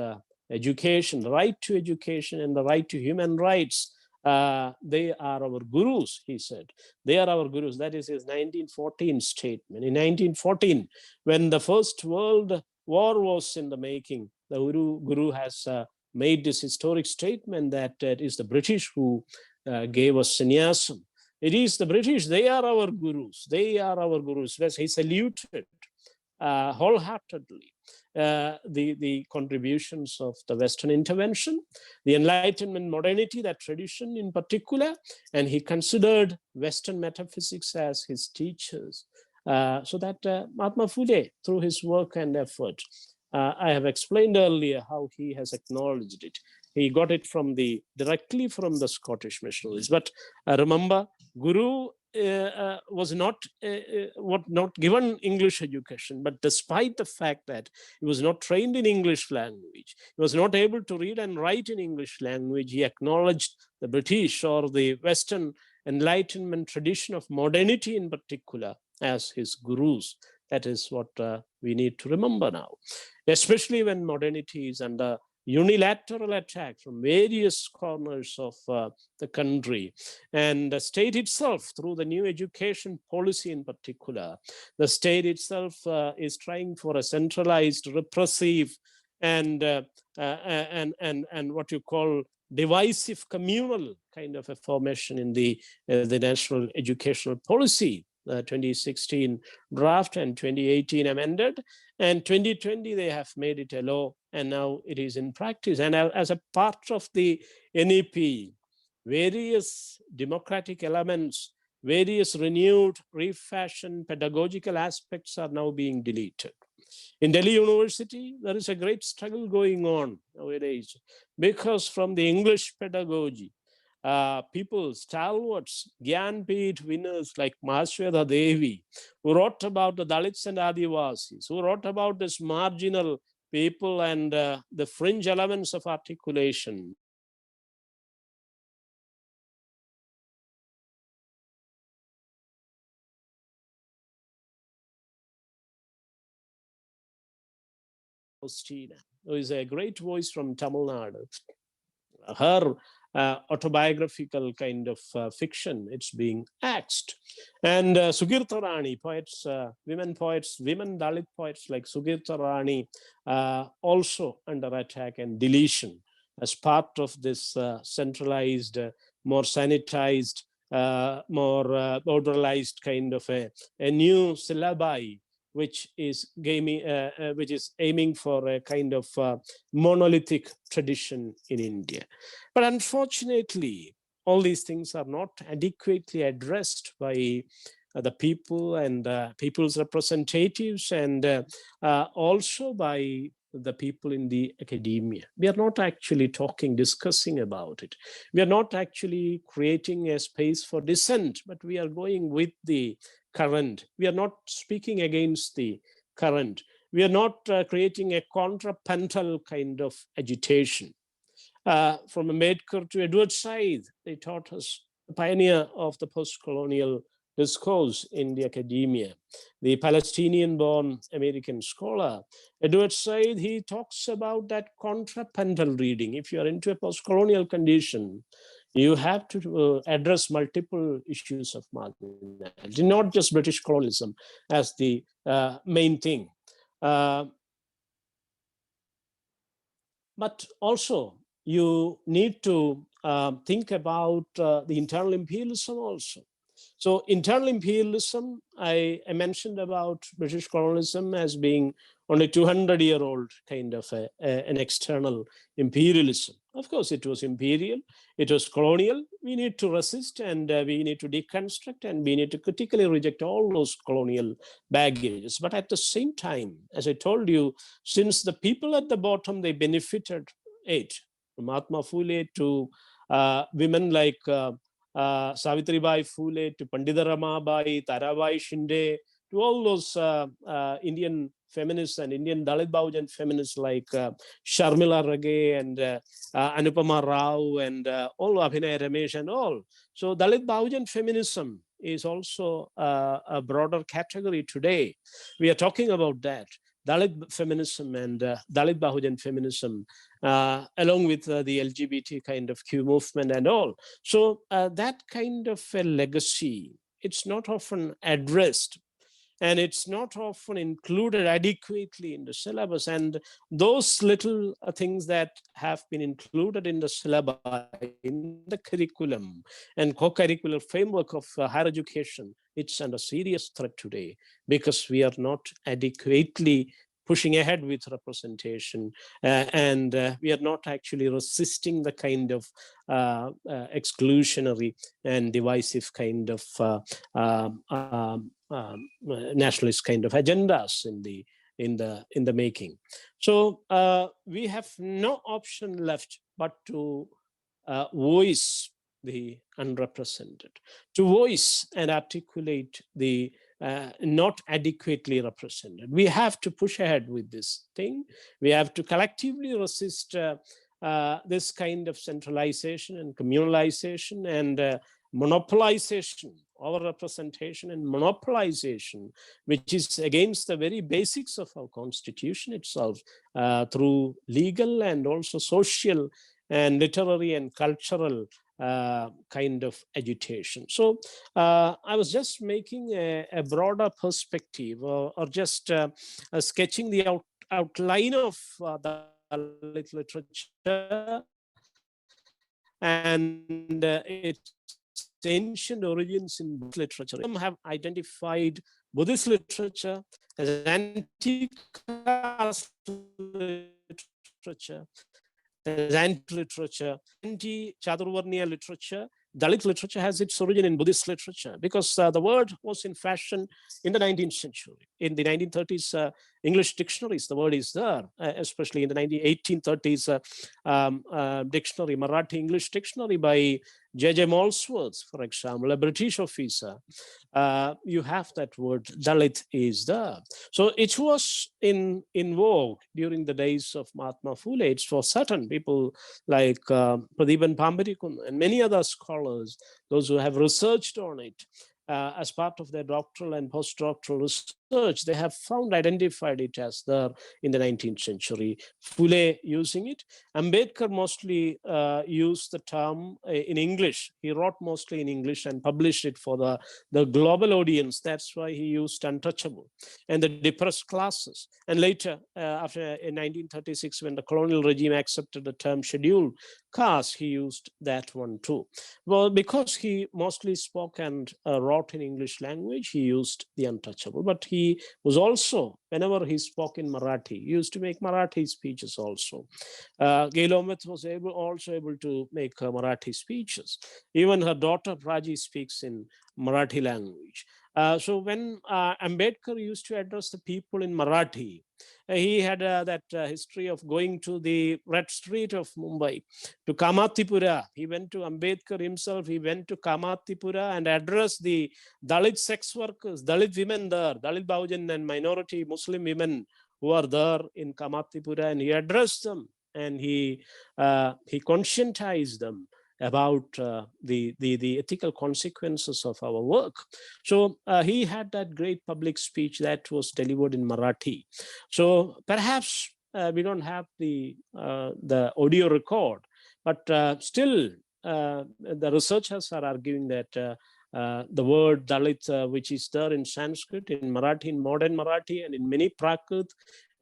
[SPEAKER 1] education, the right to education and the right to human rights. They are our gurus, he said. They are our gurus. That is his 1914 statement. In 1914, when the First World War was in the making, the Guru has made this historic statement that it is the British who gave us sannyasam. It is the British, they are our gurus. They are our gurus. He saluted wholeheartedly the contributions of the Western intervention, the Enlightenment modernity, that tradition in particular, and he considered Western metaphysics as his teachers. So that Mahatma Phule, through his work and effort, I have explained earlier how he has acknowledged it. He got it directly from the Scottish missionaries. But remember, Guru was not given English education, but despite the fact that he was not trained in English language, he was not able to read and write in English language, he acknowledged the British or the Western Enlightenment tradition of modernity in particular as his gurus. That is what we need to remember now, especially when modernity is under unilateral attack from various corners of the country. And the state itself, through the new education policy in particular, the state itself is trying for a centralized, repressive, and what you call divisive communal kind of a formation in the national educational policy. 2016 draft and 2018 amended, and 2020 they have made it a law, and now it is in practice. And as a part of the NEP, various democratic elements, various renewed, refashioned pedagogical aspects are now being deleted. In Delhi University, there is a great struggle going on nowadays, because from the English pedagogy, people, stalwarts, Gyanpith winners like Mahashweta Devi, who wrote about the Dalits and Adivasis, who wrote about this marginal people and the fringe elements of articulation. Who is a great voice from Tamil Nadu. Her autobiographical kind of fiction, it's being axed. And Sugirtha Rani, poets, women Dalit poets like Sugirtha Rani, also under attack and deletion as part of this centralized, more sanitized, more borderalized kind of a new syllabi, which is aiming for a kind of monolithic tradition in India. But unfortunately, all these things are not adequately addressed by the people and people's representatives, and also by the people in the academia. We are not actually discussing about it. We are not actually creating a space for dissent, but we are going with the current. We are not speaking against the current. We are not creating a contrapuntal kind of agitation. From Ambedkar to Edward Said, they taught us, the pioneer of the post-colonial discourse in the academia, the Palestinian-born American scholar. Edward Said, he talks about that contrapuntal reading. If you are into a post-colonial condition, you have to address multiple issues of marginality, not just British colonialism as the main thing. But also, you need to think about the internal imperialism also. So internal imperialism, I mentioned about British colonialism as being only 200-year-old kind of an external imperialism. Of course, it was imperial, it was colonial. We need to resist, and we need to deconstruct, and we need to critically reject all those colonial baggages. But at the same time, as I told you, since the people at the bottom, they benefited it, from Mahatma Phule to women like Savitribai Phule, to Pandita Ramabai, Tarabai Shinde, to all those Indian feminists and Indian Dalit Bahujan feminists like Sharmila Rage and Anupama Rao and all Abhinay Ramesh and all. So Dalit Bahujan feminism is also a broader category today. We are talking about that. Dalit feminism and Dalit Bahujan feminism, along with the LGBT kind of Q movement and all. So that kind of a legacy, it's not often addressed, and it's not often included adequately in the syllabus. And those little things that have been included in the syllabus, in the curriculum and co-curricular framework of higher education, it's under serious threat today, because we are not adequately pushing ahead with representation, and we are not actually resisting the kind of exclusionary and divisive kind of nationalist kind of agendas in the making. So we have no option left but to voice the unrepresented, to voice and articulate the not adequately represented. We have to push ahead with this thing. We have to collectively resist this kind of centralization and communalization and monopolization, over-representation and monopolization, which is against the very basics of our constitution itself, through legal and also social and literary and cultural kind of agitation. So I was just making a broader perspective, or just sketching the outline of Dalit literature and its ancient origins in Buddhist literature. Some have identified Buddhist literature as anti-caste literature, as anti-literature, anti-Chaturvarnya literature. Dalit literature has its origin in Buddhist literature because the word was in fashion in the 19th century. In the 1930s, English dictionaries, the word is there, especially in the 1830s dictionary, Marathi English dictionary by J.J. Molesworth, for example, a British officer. You have that word, Dalit is there. So it was in vogue during the days of Mahatma Phule. It's for certain people like Pradipan Pambarikun and many other scholars, those who have researched on it as part of their doctoral and postdoctoral research, they have identified it as there in the 19th century. Phule using it. Ambedkar mostly used the term in English. He wrote mostly in English and published it for the global audience. That's why he used untouchable and the depressed classes. And later, after in 1936, when the colonial regime accepted the term scheduled caste, he used that one too. Well, because he mostly spoke and wrote in English language, he used the untouchable. But he was also, whenever he spoke in Marathi, he used to make Marathi speeches also. Gailomet was also able to make Marathi speeches. Even her daughter Praji speaks in Marathi language. So when Ambedkar used to address the people in Marathi, he had that history of going to the Red Street of Mumbai, to Kamatipura. He went to Ambedkar himself. He went to Kamatipura and addressed the Dalit sex workers, Dalit women there, Dalit Bahujan and minority Muslim women who are there in Kamatipura, and he addressed them and he conscientized them about the ethical consequences of our work. So he had that great public speech that was delivered in Marathi. So perhaps we don't have the audio record, but still the researchers are arguing that the word Dalit, which is there in Sanskrit, in Marathi, in modern Marathi, and in many Prakrit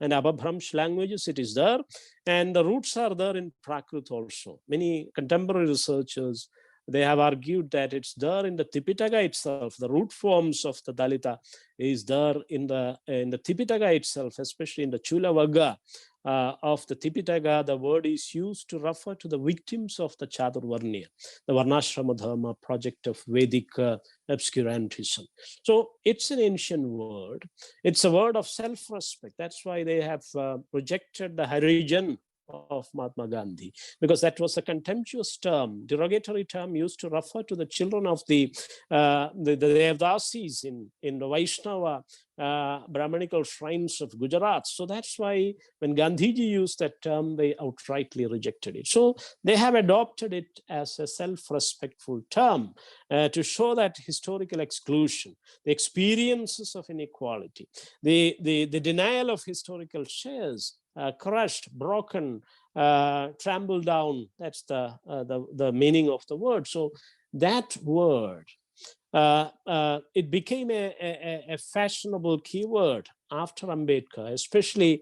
[SPEAKER 1] and Abhabhramsh languages, it is there. And the roots are there in Prakrit also. Many contemporary researchers, they have argued that it's there in the Tipitaka itself. The root forms of the Dalita is there in the Tipitaka itself, especially in the Chula Vagga of the Tipitaka. The word is used to refer to the victims of the Chaturvarnya, the Varnashrama Dharma project of Vedic obscurantism. So it's an ancient word. It's a word of self-respect. That's why they have rejected the Harijan of Mahatma Gandhi, because that was a contemptuous term, derogatory term used to refer to the children of the Devdasis in the Vaishnava Brahmanical shrines of Gujarat. So that's why when Gandhiji used that term, they outrightly rejected it. So they have adopted it as a self-respectful term to show that historical exclusion, the experiences of inequality, the denial of historical shares, crushed, broken, trampled down. That's the meaning of the word. So that word, it became a fashionable keyword after Ambedkar, especially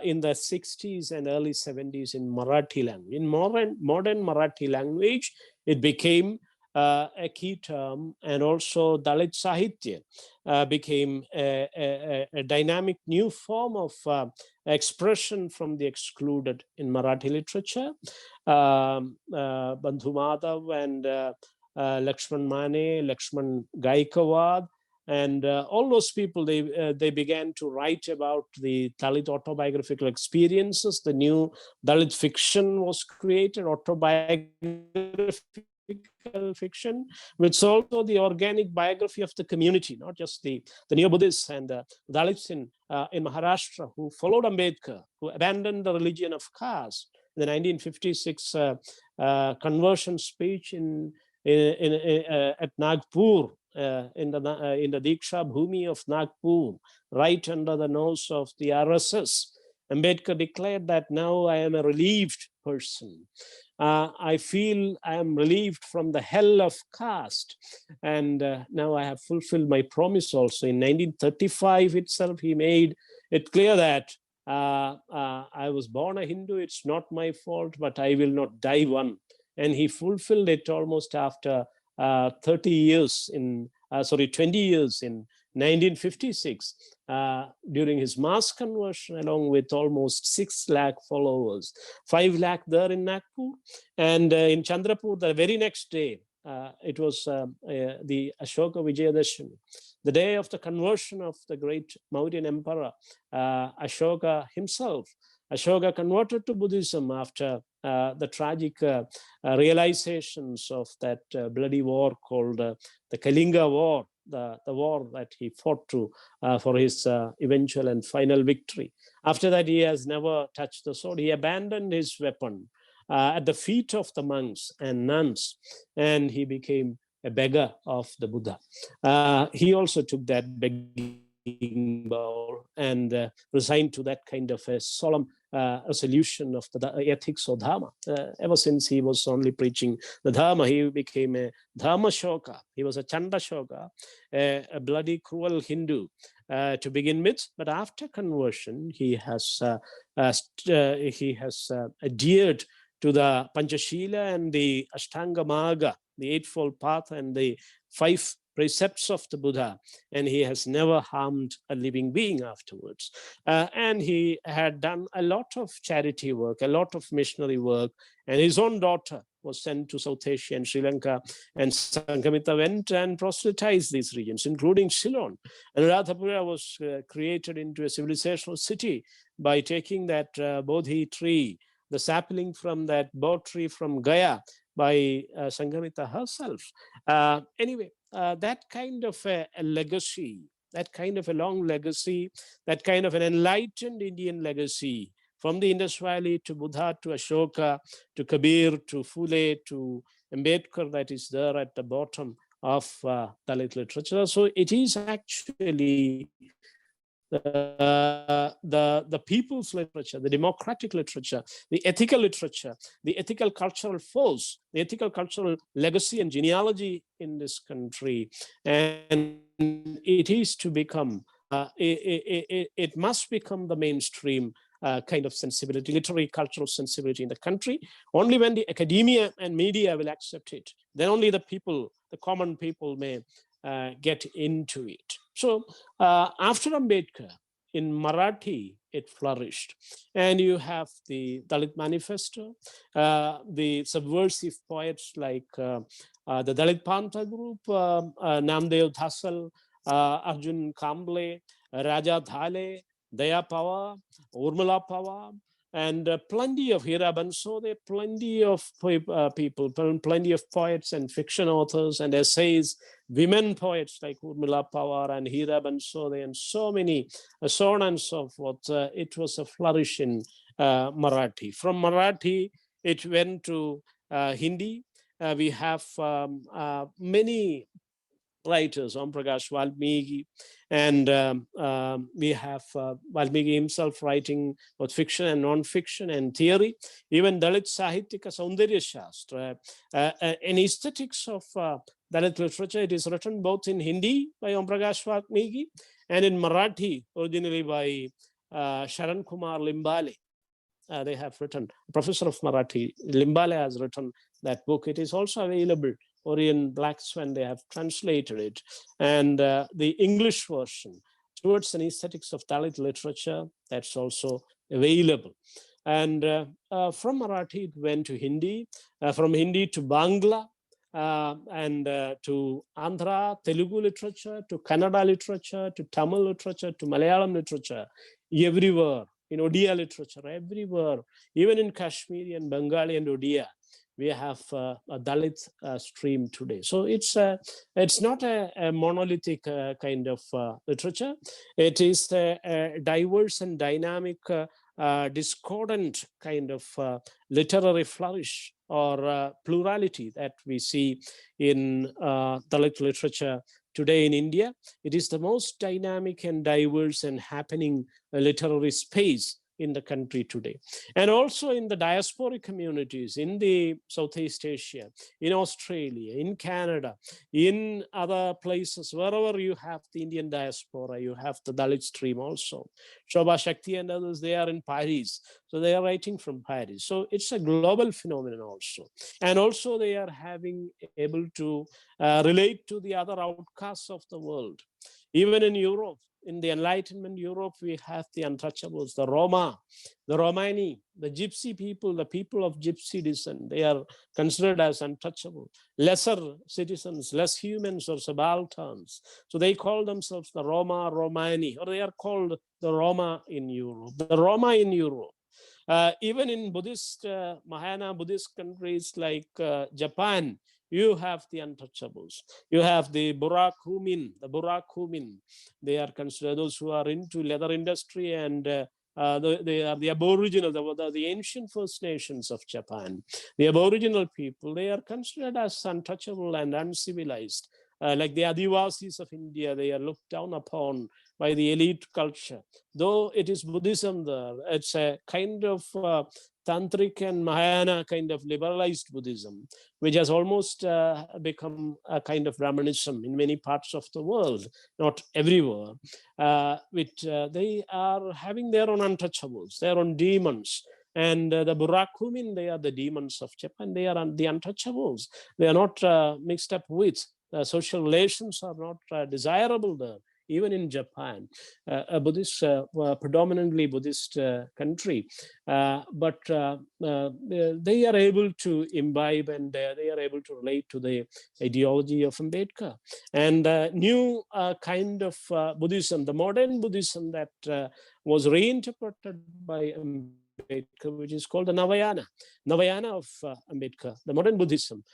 [SPEAKER 1] in the 60s and early 70s in Marathi language. In modern Marathi language, it became a key term, and also Dalit Sahitya became a dynamic new form of expression from the excluded in Marathi literature. Bandhu Madhav and Lakshman Mane, Lakshman Gaikawad, and all those people, they began to write about the Dalit autobiographical experiences. The new Dalit fiction was created, autobiography fiction, but it's also the organic biography of the community, not just the neo-Buddhists and Dalits in Maharashtra who followed Ambedkar, who abandoned the religion of caste. The 1956 conversion speech at Nagpur, in the Diksha Bhumi of Nagpur, right under the nose of the RSS. Ambedkar declared that now I am a relieved person. I feel I am relieved from the hell of caste. And now I have fulfilled my promise also. In 1935 itself, he made it clear that I was born a Hindu, it's not my fault, but I will not die one. And he fulfilled it almost after 20 years in 1956, during his mass conversion, along with almost 6 lakh followers, 5 lakh there in Nagpur, and in Chandrapur the very next day. It was the Ashoka Vijayadashami, the day of the conversion of the great Mauryan emperor, Ashoka himself. Ashoka converted to Buddhism after the tragic realizations of that bloody war called the Kalinga War, the war that he fought for his eventual and final victory. After that, he has never touched the sword. He abandoned his weapon at the feet of the monks and nuns, and he became a beggar of the Buddha. He also took that begging bowl and resigned to that kind of a solemn resolution of the ethics of Dharma. Ever since he was only preaching the Dharma, he became a Dharma Shoka. He was a Chanda Shoka, a bloody, cruel Hindu to begin with. But after conversion, he has adhered to the Panchashila and the Ashtanga Marga, the Eightfold Path and the 5 precepts of the Buddha, and he has never harmed a living being afterwards. And he had done a lot of charity work, a lot of missionary work, and his own daughter was sent to South Asia and Sri Lanka, and Sanghamita went and proselytized these regions, including Ceylon. And Radhapura was created into a civilizational city by taking that Bodhi tree, the sapling from that Bodhi tree from Gaya, by Sanghamita herself. Anyway, that kind of a legacy, that kind of a long legacy, that kind of an enlightened Indian legacy, from the Indus Valley to Buddha to Ashoka to Kabir to Phule to Ambedkar, that is there at the bottom of Dalit literature. So it is actually the people's literature, the democratic literature, the ethical cultural force, the ethical cultural legacy and genealogy in this country. And it is to become, it must become the mainstream kind of sensibility, literary cultural sensibility in the country. Only when the academia and media will accept it, then only the people, the common people may get into it. So after Ambedkar, in Marathi, it flourished. And you have the Dalit Manifesto, the subversive poets like the Dalit Pantha group, Namdev Dhasal, Arjun Kamble, Raja Dhale, Daya Pawar, Urmila Pawar, and plenty of Hira Bansode, plenty of people, plenty of poets and fiction authors and essays, women poets like Urmila Pawar and Hira Bansode, and so many, so on and so forth. It was a flourish in Marathi. From Marathi, it went to Hindi. We have many writers, Om Prakash Valmiki, and we have Valmiki himself writing both fiction and non-fiction and theory. Even Dalit Sahityika Saundarya Shastra, an aesthetics of Dalit literature, it is written both in Hindi by Om Prakash Valmiki and in Marathi, originally by Sharan Kumar Limbale. They have written, professor of Marathi, Limbale has written that book. It is also available Orion Black Swan, they have translated it. And the English version, Towards an Aesthetics of Dalit Literature, that's also available. And from Marathi, it went to Hindi, from Hindi to Bangla, and to Andhra, Telugu literature, to Kannada literature, to Tamil literature, to Malayalam literature, everywhere, in Odia literature, everywhere, even in Kashmiri and Bengali and Odia. we have a Dalit stream today. So it's not a monolithic kind of literature. It is a diverse and dynamic, discordant kind of literary flourish or plurality that we see in Dalit literature today in India. It is the most dynamic and diverse and happening literary space in the country today. And also in the diasporic communities in the Southeast Asia, in Australia, in Canada, in other places, wherever you have the Indian diaspora, you have the Dalit stream also. Shobha Shakti and others, they are in Paris. So they are writing from Paris. So it's a global phenomenon also. And also they are able to relate to the other outcasts of the world. Even in Europe, in the Enlightenment Europe, we have the untouchables, the Roma, the Romani, the Gypsy people, the people of Gypsy descent. They are considered as untouchable, lesser citizens, less humans or subalterns. So they call themselves the Roma Romani, or they are called the Roma in Europe. The Roma in Europe. Even in Buddhist, Mahayana Buddhist countries like Japan, you have the untouchables. You have the Burakumin, They are considered those who are into leather industry, and they are the Aboriginal, the ancient First Nations of Japan. The Aboriginal people, they are considered as untouchable and uncivilized. Like the Adivasis of India, they are looked down upon by the elite culture. Though it is Buddhism there, it's a kind of Tantric and Mahayana kind of liberalized Buddhism, which has almost become a kind of Brahmanism in many parts of the world, not everywhere. They are having their own untouchables, their own demons. And the Burakumin, they are the demons of Japan. They are the untouchables. They are not mixed up with. Social relations are not desirable there, even in Japan, a Buddhist, predominantly Buddhist country. But they are able to imbibe, and they are able to relate to the ideology of Ambedkar. And new kind of Buddhism, the modern Buddhism that was reinterpreted by Ambedkar, which is called the Navayana of Ambedkar. The modern Buddhism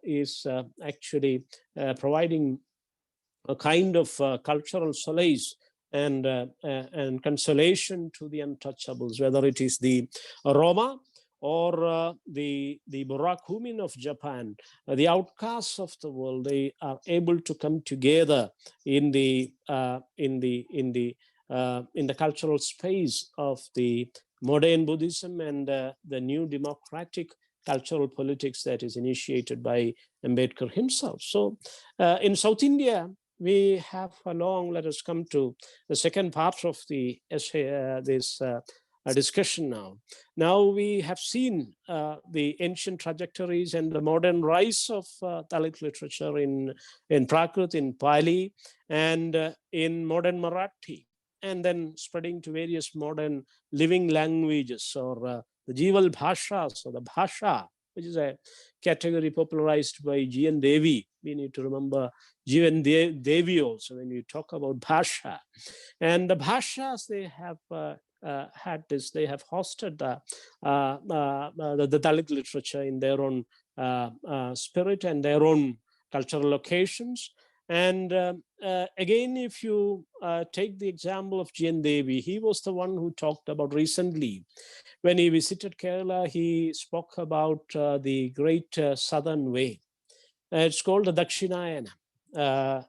[SPEAKER 1] is actually providing a kind of cultural solace and consolation to the untouchables, whether it is the Roma or the Burakumin of Japan, the outcasts of the world. They are able to come together in the cultural space of the modern Buddhism and the new democratic cultural politics that is initiated by Ambedkar himself. So in South India, we have a long, let us come to the second part of the essay, this discussion now. Now we have seen the ancient trajectories and the modern rise of Dalit literature in Prakrit, in Pali, and in modern Marathi, and then spreading to various modern living languages, or the Jival Bhashas, or the Bhasha, which is a category popularized by G.N. Devi. We need to remember G.N. Devi also when you talk about Bhasha. And the Bhashas, they have had this, they have hosted the Dalit literature in their own spirit and their own cultural locations. And again, if you take the example of G.N. Devi, he was the one who talked about recently. When he visited Kerala, he spoke about the great southern way. It's called the Dakshinayana.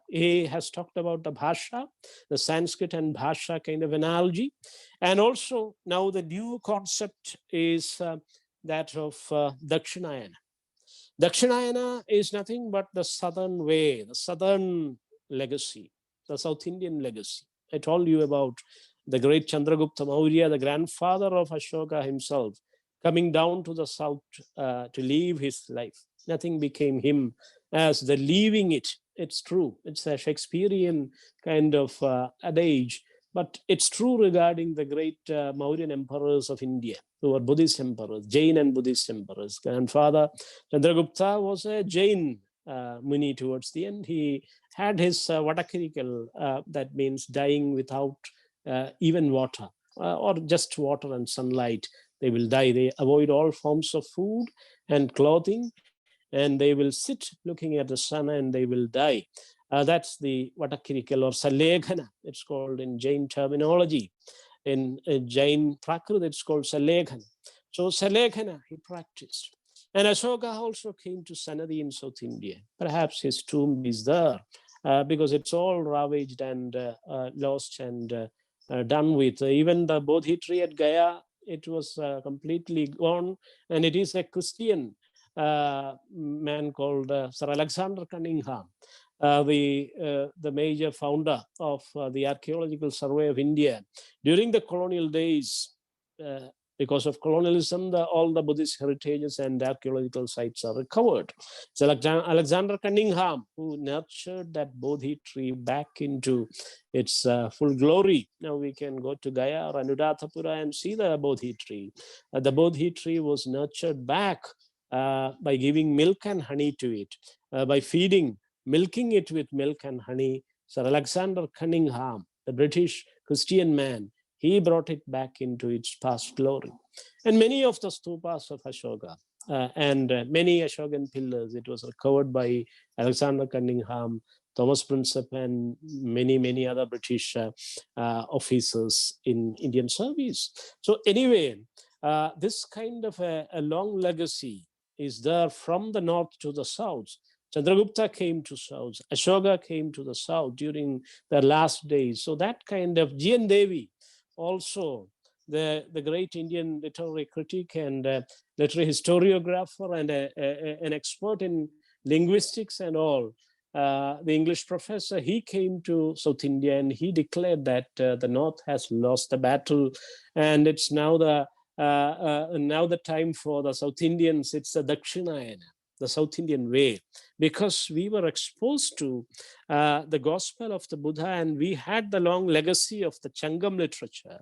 [SPEAKER 1] He has talked about the Bhasha, the Sanskrit and Bhasha kind of analogy. And also now the new concept is that of Dakshinayana. Dakshinayana is nothing but the southern way, the southern legacy, the South Indian legacy. I told you about the great Chandragupta Maurya, the grandfather of Ashoka himself, coming down to the south to leave his life. Nothing became him as the leaving it. It's true. It's a Shakespearean kind of adage, but it's true regarding the great Mauryan emperors of India, who were Buddhist emperors, Jain and Buddhist emperors. Grandfather Chandragupta was a Jain Muni towards the end. He had his Vatakirikal, that means dying without even water, or just water and sunlight. They will die. They avoid all forms of food and clothing, and they will sit looking at the sun and they will die. That's the Vatakirikal or Saleghana, it's called in Jain terminology. In Jain Prakrit, it's called Saleghana. So Saleghana, he practiced. And Ashoka also came to Sanadi in South India. Perhaps his tomb is there because it's all ravaged and lost and done with. Even the Bodhi tree at Gaya, it was completely gone. And it is a Christian man called Sir Alexander Cunningham, the major founder of the Archaeological Survey of India. During the colonial days, because of colonialism, all the Buddhist heritages and archaeological sites are recovered. So Alexander Cunningham, who nurtured that Bodhi tree back into its full glory. Now we can go to Gaya or Anuradhapura and see the Bodhi tree. The Bodhi tree was nurtured back by giving milk and honey to it, by milking it with milk and honey. Sir Alexander Cunningham, the British Christian man, he brought it back into its past glory. And many of the stupas of Ashoka and many Ashokan pillars, it was recovered by Alexander Cunningham, Thomas Prinsep, and many other British officers in Indian service. So anyway, this kind of a long legacy is there from the north to the south. Chandragupta came to south, Ashoka came to the south during the last days. So that kind of G.N. Devi, also the great Indian literary critic and literary historiographer and an expert in linguistics and all, the English professor, he came to South India and he declared that the North has lost the battle, and it's now the time for the South Indians. It's the Dakshinayana, the South Indian way, because we were exposed to the gospel of the Buddha, and we had the long legacy of the Changam literature.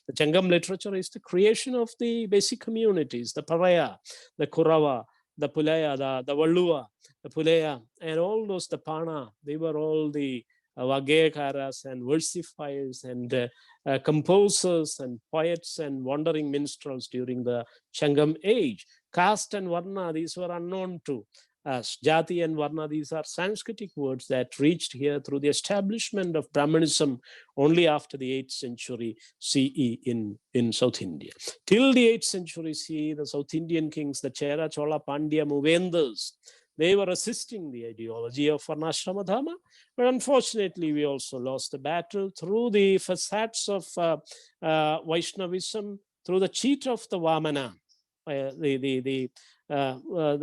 [SPEAKER 1] The Changam literature is the creation of the basic communities, the Paraya, the Kurava, the Pulaya, the Valluva, the Pulaya, and all those, the Pana. They were all the Vagayakaras and versifiers and composers and poets and wandering minstrels during the Changam age. Caste and Varna, these were unknown to us. Jati and Varna, these are Sanskritic words that reached here through the establishment of Brahmanism only after the 8th century CE in South India. Till the 8th century CE, the South Indian kings, the Chera, Chola, Pandya, Movendas, they were assisting the ideology of Varnashrama Dharma, but unfortunately we also lost the battle through the facades of Vaishnavism, through the cheat of the Vamana, the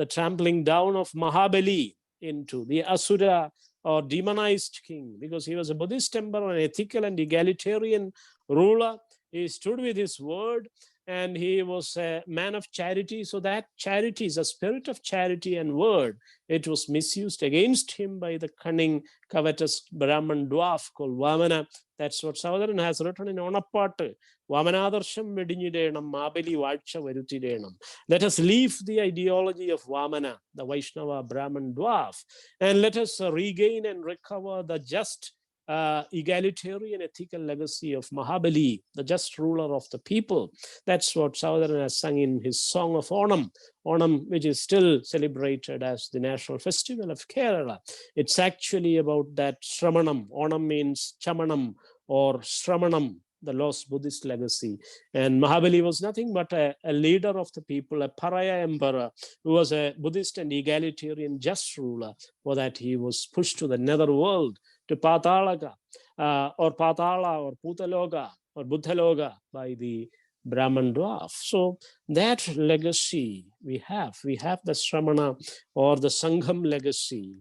[SPEAKER 1] trampling down of Mahabali into the Asura or demonized king, because he was a Buddhist emperor, an ethical and egalitarian ruler. He stood with his word and he was a man of charity. So that charity is a spirit of charity and word. It was misused against him by the cunning, covetous Brahman dwarf called Vamana. That's what Sahodaran has written in Onapattu. Vamanadarsham vedinyidenam, Mabali Vacha Varutidenam. Let us leave the ideology of Vamana, the Vaishnava Brahman dwarf, and let us regain and recover the just egalitarian ethical legacy of Mahabali, the just ruler of the people. That's what Sahodaran has sung in his song of Onam. Onam, which is still celebrated as the national festival of Kerala. It's actually about that Shramanam. Onam means Chamanam or Shramanam, the lost Buddhist legacy. And Mahabali was nothing but a leader of the people, a Paraya emperor, who was a Buddhist and egalitarian just ruler, for that he was pushed to the nether world, to Patalaga, or Patala, or Putaloga, or Buddhaloga by the Brahman dwarf. So that legacy we have the Shramana or the Sangham legacy,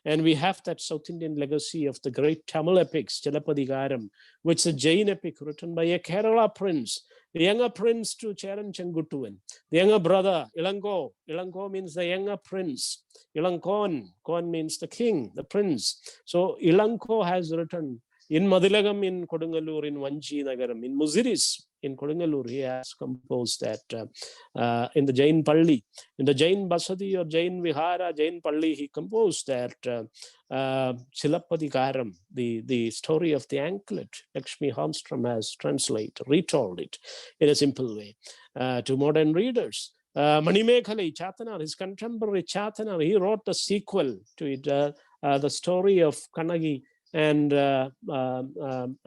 [SPEAKER 1] and we have that South Indian legacy of the great Tamil epics, Chalapadikaram, which is a Jain epic written by a Kerala prince, the younger prince to Cheran Chenguttuvan, the younger brother, Ilanko. Ilanko means the younger prince. Ilankon, Kon means the king, the prince. So Ilanko has written In Madilagam in Kodungalur, in Vanchi Nagaram, in Muziris in Kodungalur, he has composed that in the Jain Palli. In the Jain Basadi or Jain Vihara, Jain Palli, he composed that Chilapadikaram, the story of the anklet. Lakshmi Holmstrom has translated, retold it in a simple way to modern readers. Manimekhalai Chatanar, his contemporary Chatanar, he wrote the sequel to it, the story of Kannagi and then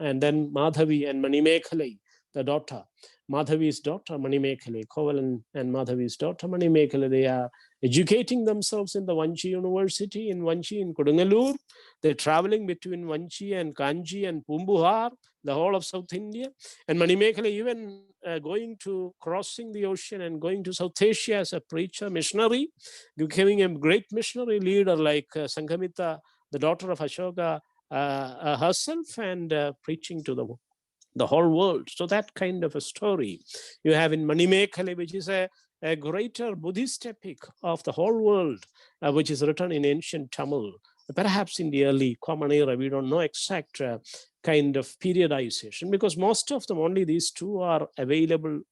[SPEAKER 1] Madhavi and Manimekhalai, the daughter. Madhavi's daughter, Manimekhalai, Kovalan and Madhavi's daughter, Manimekhalai, they are educating themselves in the Vanchi University in Vanchi in Kodungalur. They're traveling between Vanchi and Kanchi and Pumbuhar, the whole of South India. And Manimekhalai even going to crossing the ocean and going to South Asia as a preacher, missionary, becoming a great missionary leader like Sanghamita, the daughter of Ashoka, herself, and preaching to the whole world. So that kind of a story you have in Manimekhalai, which is a greater Buddhist epic of the whole world, which is written in ancient Tamil, perhaps in the early Common Era. We don't know exact kind of periodization, because most of them, only these two are available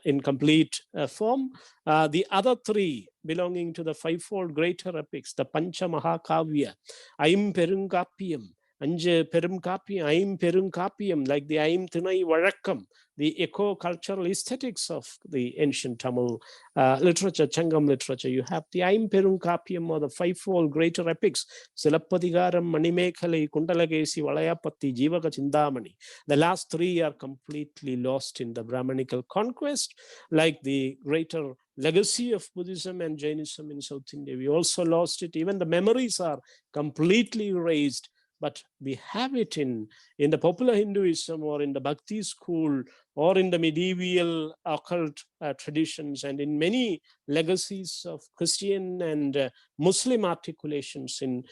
[SPEAKER 1] in complete form. The other three belonging to the fivefold greater epics, the Pancha Mahakavya, Aim Perungappiyam, Anje Perumkappiyam, Aim Perunkappiyam, like the Aim Thinai Vazhakkam, the eco-cultural aesthetics of the ancient Tamil literature, Changam literature. You have the Aim Perunkappiyam, or the fivefold greater epics, Silappadigaram, Manimekhalai, Kundalakesi, Valayapatti, Jivaka Chindamani. The last three are completely lost in the Brahmanical conquest, like the greater legacy of Buddhism and Jainism in South India. We also lost it. Even the memories are completely erased. But we have it in the popular Hinduism, or in the Bhakti school, or in the medieval occult traditions, and in many legacies of Christian and Muslim articulations in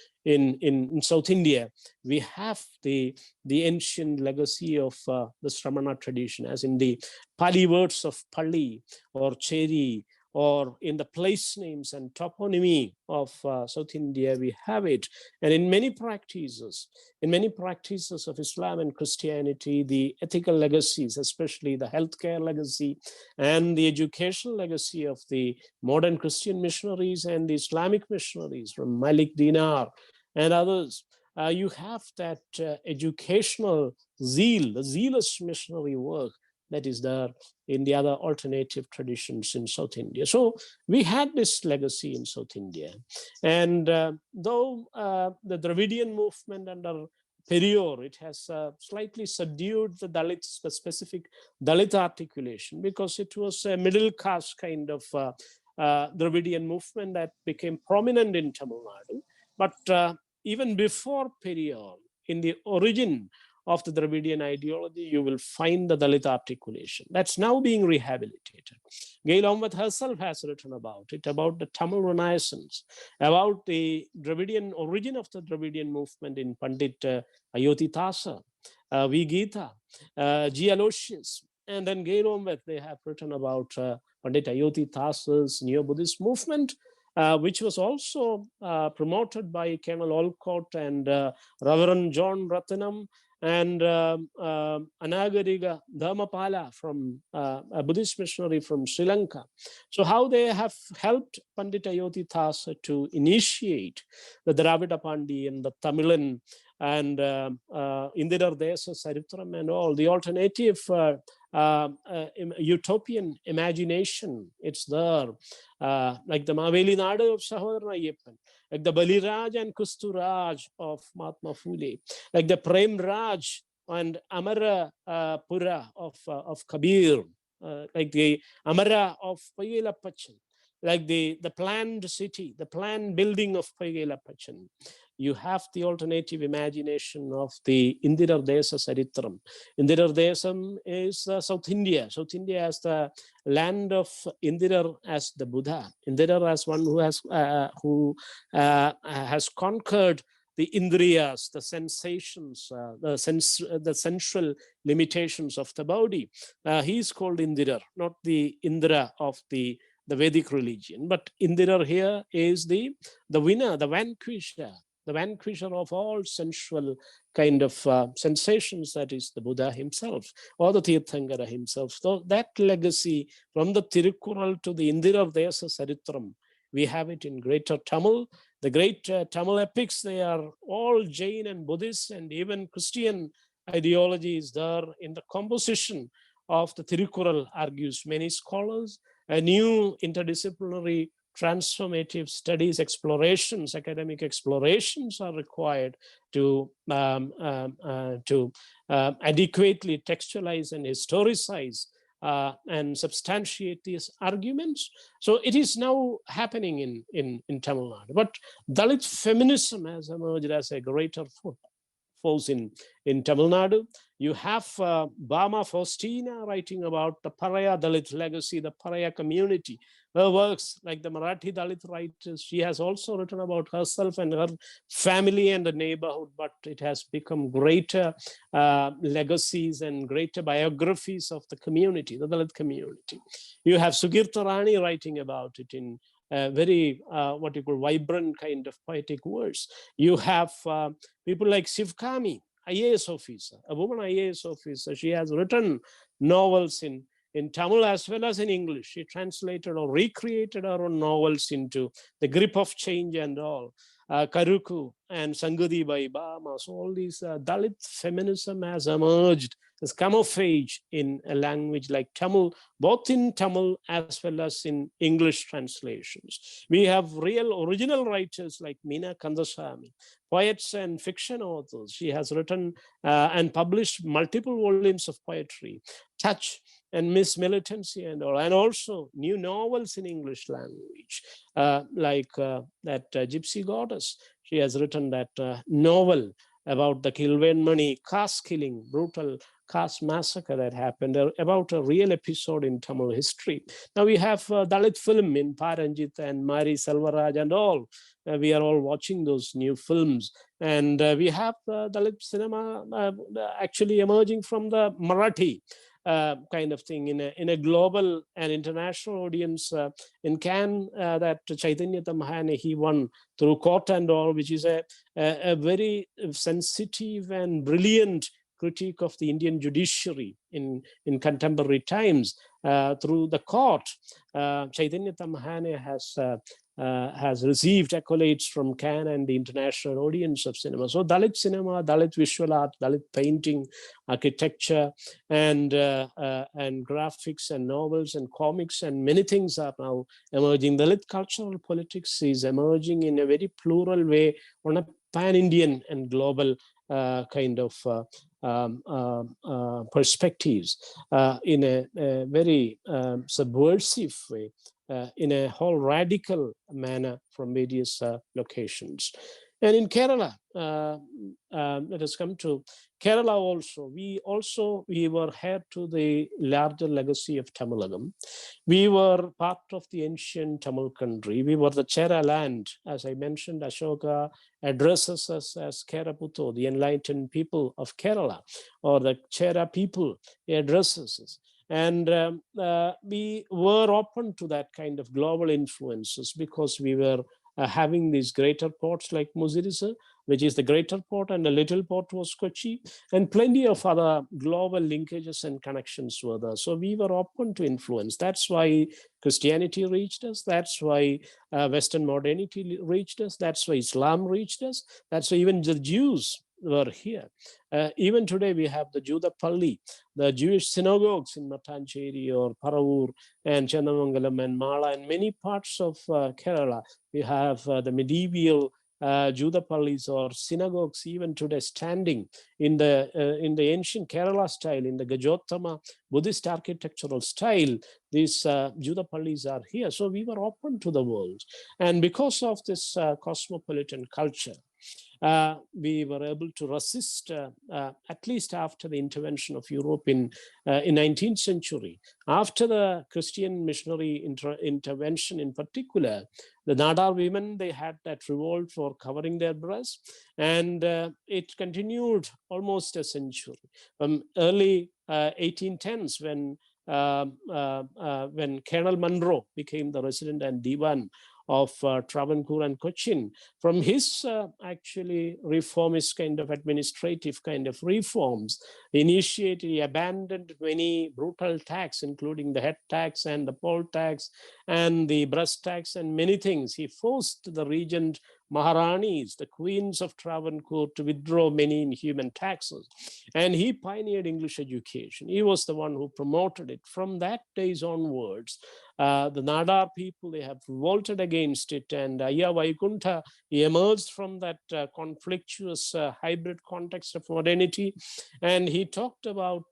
[SPEAKER 1] South India. We have the ancient legacy of the Sramana tradition, as in the Pali words of Pali or Cheri, or in the place names and toponymy of South India, we have it. And in many practices of Islam and Christianity, the ethical legacies, especially the healthcare legacy and the educational legacy of the modern Christian missionaries and the Islamic missionaries from Malik Dinar and others, you have that educational zeal, the zealous missionary work that is there in the other alternative traditions in South India. So we had this legacy in South India. And though the Dravidian movement under Periyar, it has slightly subdued the Dalit, the specific Dalit articulation, because it was a middle caste kind of Dravidian movement that became prominent in Tamil Nadu. But even before Periyar, in the origin of the Dravidian ideology, you will find the Dalit articulation. That's now being rehabilitated. Gail Omvath herself has written about it, about the Tamil Renaissance, about the Dravidian origin of the Dravidian movement in Pandit Ayodhi Tasa, V. Gita, G. Aloysius, and then Gail Omvath, they have written about Pandit Ayodhi Tasa's Neo-Buddhist movement, which was also promoted by Colonel Olcott and Reverend John Ratnam, and Anagariga Dharmapala, from a Buddhist missionary from Sri Lanka. So how they have helped Pandit Ayodhi Thasa to initiate the Dravida Pandi and the Tamilan and Indira Desa Saritram and all the alternative utopian imagination. It's there, like the Maveli Nadu of Sahodara Ayyappan, like the Baliraj and Kusturaj of Mahatma Phule, like the Prem Raj and Amara Pura of Kabir, like the Amara of Payela Pachan, like the planned city, the planned building of Payela Pachan. You have the alternative imagination of the Indira Desa Saritram. Indira Desam is South India. South India as the land of Indira as the Buddha. Indira as one who has conquered the Indriyas, the sensations, the sensual limitations of the body. He is called Indira, not the Indra of the Vedic religion. But Indira here is the winner, the vanquisher, the vanquisher of all sensual kind of sensations, that is the Buddha himself or the Tirthankara himself. So that legacy from the Tirukkural to the Indira Desa Saritram, we have it in Greater Tamil. The great Tamil epics, they are all Jain and Buddhist and even Christian ideology is there in the composition of the Tirukkural, argues many scholars. A new interdisciplinary transformative studies, explorations, academic explorations are required to adequately textualize and historicize and substantiate these arguments. So it is now happening in Tamil Nadu. But Dalit feminism has emerged as a greater force in Tamil Nadu. You have Bama Faustina writing about the Paraya Dalit legacy, the Paraya community. Her works, like the Marathi Dalit writers, she has also written about herself and her family and the neighborhood, but it has become greater legacies and greater biographies of the community, the Dalit community. You have Sugirta Rani writing about it in very what you call vibrant kind of poetic words. You have people like Sivkami, IAS officer, a woman IAS officer. She has written novels in Tamil as well as in English. She translated or recreated her own novels into The Grip of Change and all. Karuku and Sangudi by Bama. So all these Dalit feminism has emerged, has come of age in a language like Tamil, both in Tamil as well as in English translations. We have real original writers like Meena Kandasamy, poets and fiction authors. She has written and published multiple volumes of poetry, Touch and Miss Militancy and all, and also new novels in English language, like that Gypsy Goddess. She has written that novel about the Kilvenmani caste killing, brutal caste massacre that happened, about a real episode in Tamil history. Now we have Dalit film in Paranjit and Mari Selvaraj and all. We are all watching those new films. And we have Dalit cinema actually emerging from the Marathi kind of thing in a global and international audience. In Cannes, that Chaitanya Tamhane, he won through Court and all, which is a very sensitive and brilliant critique of the Indian judiciary in contemporary times through the court. Chaitanya Tamhane has received accolades from Cannes and the international audience of cinema. So Dalit cinema, Dalit visual art, Dalit painting, architecture, and graphics and novels and comics and many things are now emerging. Dalit cultural politics is emerging in a very plural way on a pan-Indian and global kind of perspectives in a very subversive way, in a whole radical manner from various locations. And in Kerala, let us come to Kerala also. We were heir to the larger legacy of Tamilagam. We were part of the ancient Tamil country. We were the Chera land. As I mentioned, Ashoka addresses us as Keraputo, the enlightened people of Kerala, or the Chera people. He addresses us. And we were open to that kind of global influences because we were having these greater ports like Musirisa, which is the greater port, and the little port was Kochi, and plenty of other global linkages and connections were there. So we were open to influence. That's why Christianity reached us. That's why Western modernity reached us. That's why Islam reached us. That's why even the Jews were here. Even today we have the Juda Palli, the Jewish synagogues in Matancheri or Paravur and Chandamangalam and Mala and many parts of Kerala. We have the medieval Juda Pallis or synagogues even today standing in the ancient Kerala style, in the Gajottama Buddhist architectural style. These Juda Pallis are here. So we were open to the world. And because of this cosmopolitan culture, we were able to resist, at least after the intervention of Europe in 19th century. After the Christian missionary intervention in particular, the Nadar women, they had that revolt for covering their breasts, and it continued almost a century. Early 1810s, when Colonel Munro became the resident and Diwan of Travancore and Cochin. From his actually reformist kind of administrative kind of reforms, initiated, he abandoned many brutal tax, including the head tax and the poll tax and the breast tax and many things. He forced the regent Maharanis, the queens of Travancore, to withdraw many inhuman taxes. And he pioneered English education. He was the one who promoted it. From that days onwards, the Nadar people, they have revolted against it. And Ayya Vaikuntha, he emerged from that conflictuous hybrid context of modernity. And he talked about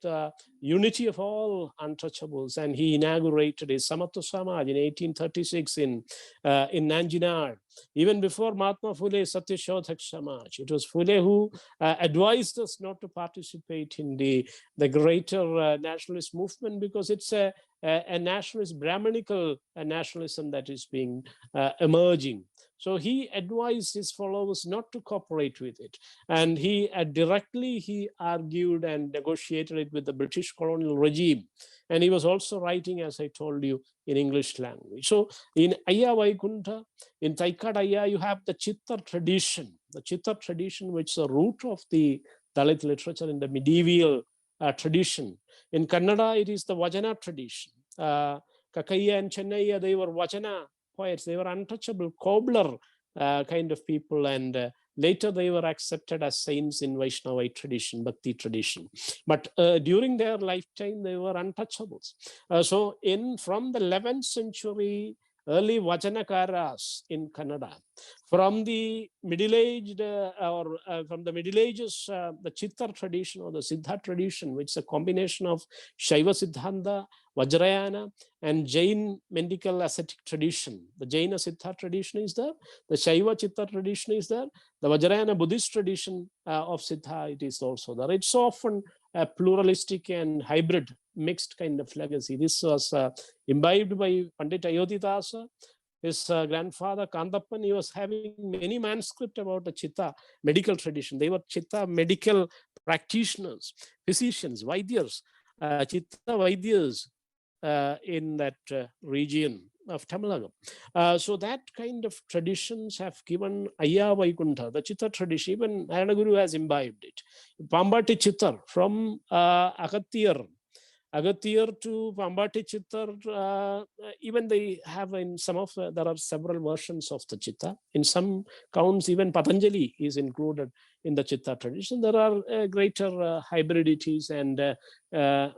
[SPEAKER 1] unity of all untouchables. And he inaugurated his Samatva Samaj in 1836 in Nanjinar. Even before Mahatma Phule, Satyashodhak Samaj, it was Phule who advised us not to participate in the greater nationalist movement, because it's a nationalist, Brahmanical nationalism that is being emerging. So he advised his followers not to cooperate with it. And he directly, he argued and negotiated it with the British colonial regime. And he was also writing, as I told you, in English language. So in Ayya Vaikuntha, in Taikadaya, you have the Chitta tradition. The Chitta tradition, which is the root of the Dalit literature in the medieval tradition. In Kannada, it is the Vajana tradition. Kakaiya and Chennaiya, they were Vajana poets. They were untouchable, cobbler kind of people. And later they were accepted as saints in Vaishnavite tradition, Bhakti tradition. But during their lifetime, they were untouchables. So from the 11th century, early Vajanakaras in Kannada, from the middle-aged from the Middle Ages, the Chitta tradition or the Siddha tradition, which is a combination of Shaiva Siddhanta, Vajrayana, and Jain medical ascetic tradition. The Jaina Siddha tradition is there, the Shaiva Chitta tradition is there, the Vajrayana Buddhist tradition of Siddha, it is also there. It's often a pluralistic and hybrid mixed kind of legacy. This was imbibed by Pandit Ayodhidasa. His grandfather Kandappan, he was having many manuscripts about the Chitta medical tradition. They were Chitta medical practitioners, physicians, Vaidyas, Chitta Vaidyas in that region of Tamil Nadu. So that kind of traditions have given Ayya Vaikuntha, the Chitta tradition. Even Naranaguru has imbibed it. Pambati Chittar from Agathir to Pambati Chittar, even they have in some of, there are several versions of the Chitta. In some counts, even Patanjali is included in the Chitta tradition. There are greater hybridities and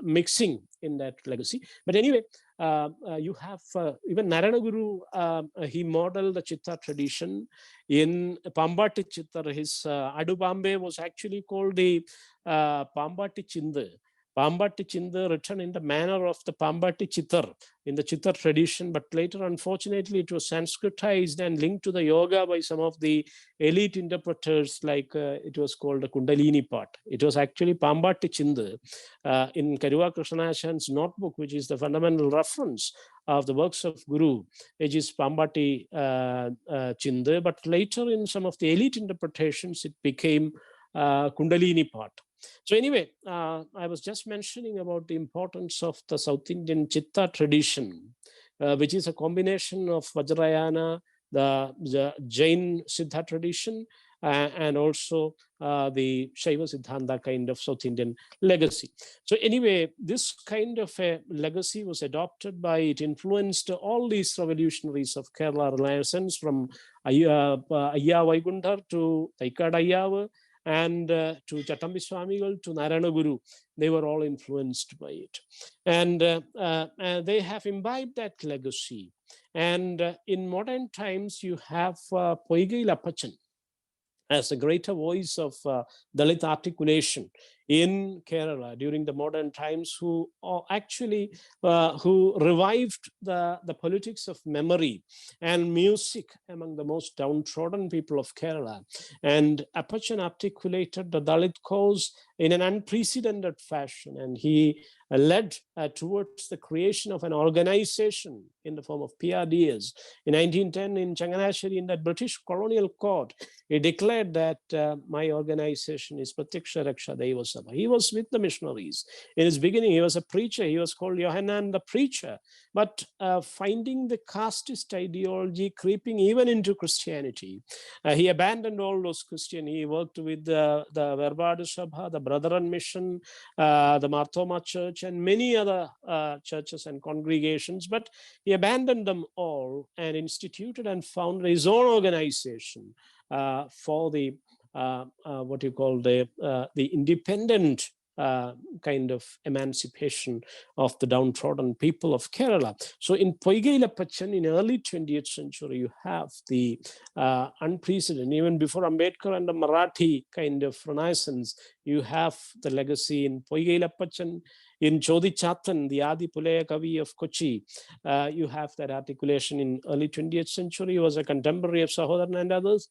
[SPEAKER 1] mixing in that legacy. But anyway, you have even Naranaguru, he modeled the Chitta tradition in Pambati Chittar. His Adu Pambe was actually called the Pambati Chindu. Pambati Chindu written in the manner of the Pambati Chittar in the Chittar tradition, but later, unfortunately, it was Sanskritized and linked to the yoga by some of the elite interpreters, like it was called the Kundalini part. It was actually Pambati Chindu in Karuva Krishnashan's notebook, which is the fundamental reference of the works of Guru, which is Pambati Chindu, but later in some of the elite interpretations, it became Kundalini part. So anyway, I was just mentioning about the importance of the South Indian Chitta tradition, which is a combination of Vajrayana, the Jain Siddha tradition, and also the Shaiva Siddhanta kind of South Indian legacy. So anyway, this kind of a legacy was adopted by, it influenced all these revolutionaries of Kerala Renaissance, from Ayya Vaikuntha to Taikadayava, and to Chattambi Swamigal, to Naranaguru. They were all influenced by it. And they have imbibed that legacy. And in modern times, you have Poigai Lapachan as a greater voice of Dalit articulation in Kerala during the modern times, who actually who revived the politics of memory and music among the most downtrodden people of Kerala. And Apachan articulated the Dalit cause in an unprecedented fashion, and he led towards the creation of an organization in the form of PRDS. In 1910, in Changanasheri, in that British colonial court, he declared that my organization is Pratyaksha Raksha Devasam. Sabha. He was with the missionaries. In his beginning, he was a preacher. He was called Yohanan the preacher. But finding the casteist ideology creeping even into Christianity, he abandoned all those Christian. He worked with the Verbada Sabha, the Brethren Mission, the Marthoma Church, and many other churches and congregations. But he abandoned them all and instituted and founded his own organization for the what you call the independent kind of emancipation of the downtrodden people of Kerala. So in Poigailapachan, in early 20th century, you have the unprecedented, even before Ambedkar and the Marathi kind of renaissance, you have the legacy in Poigailapachan. In Chodi Chatan, the Adi Pulaya Kavi of Kochi, you have that articulation in early 20th century. He was a contemporary of Sahodaran and others.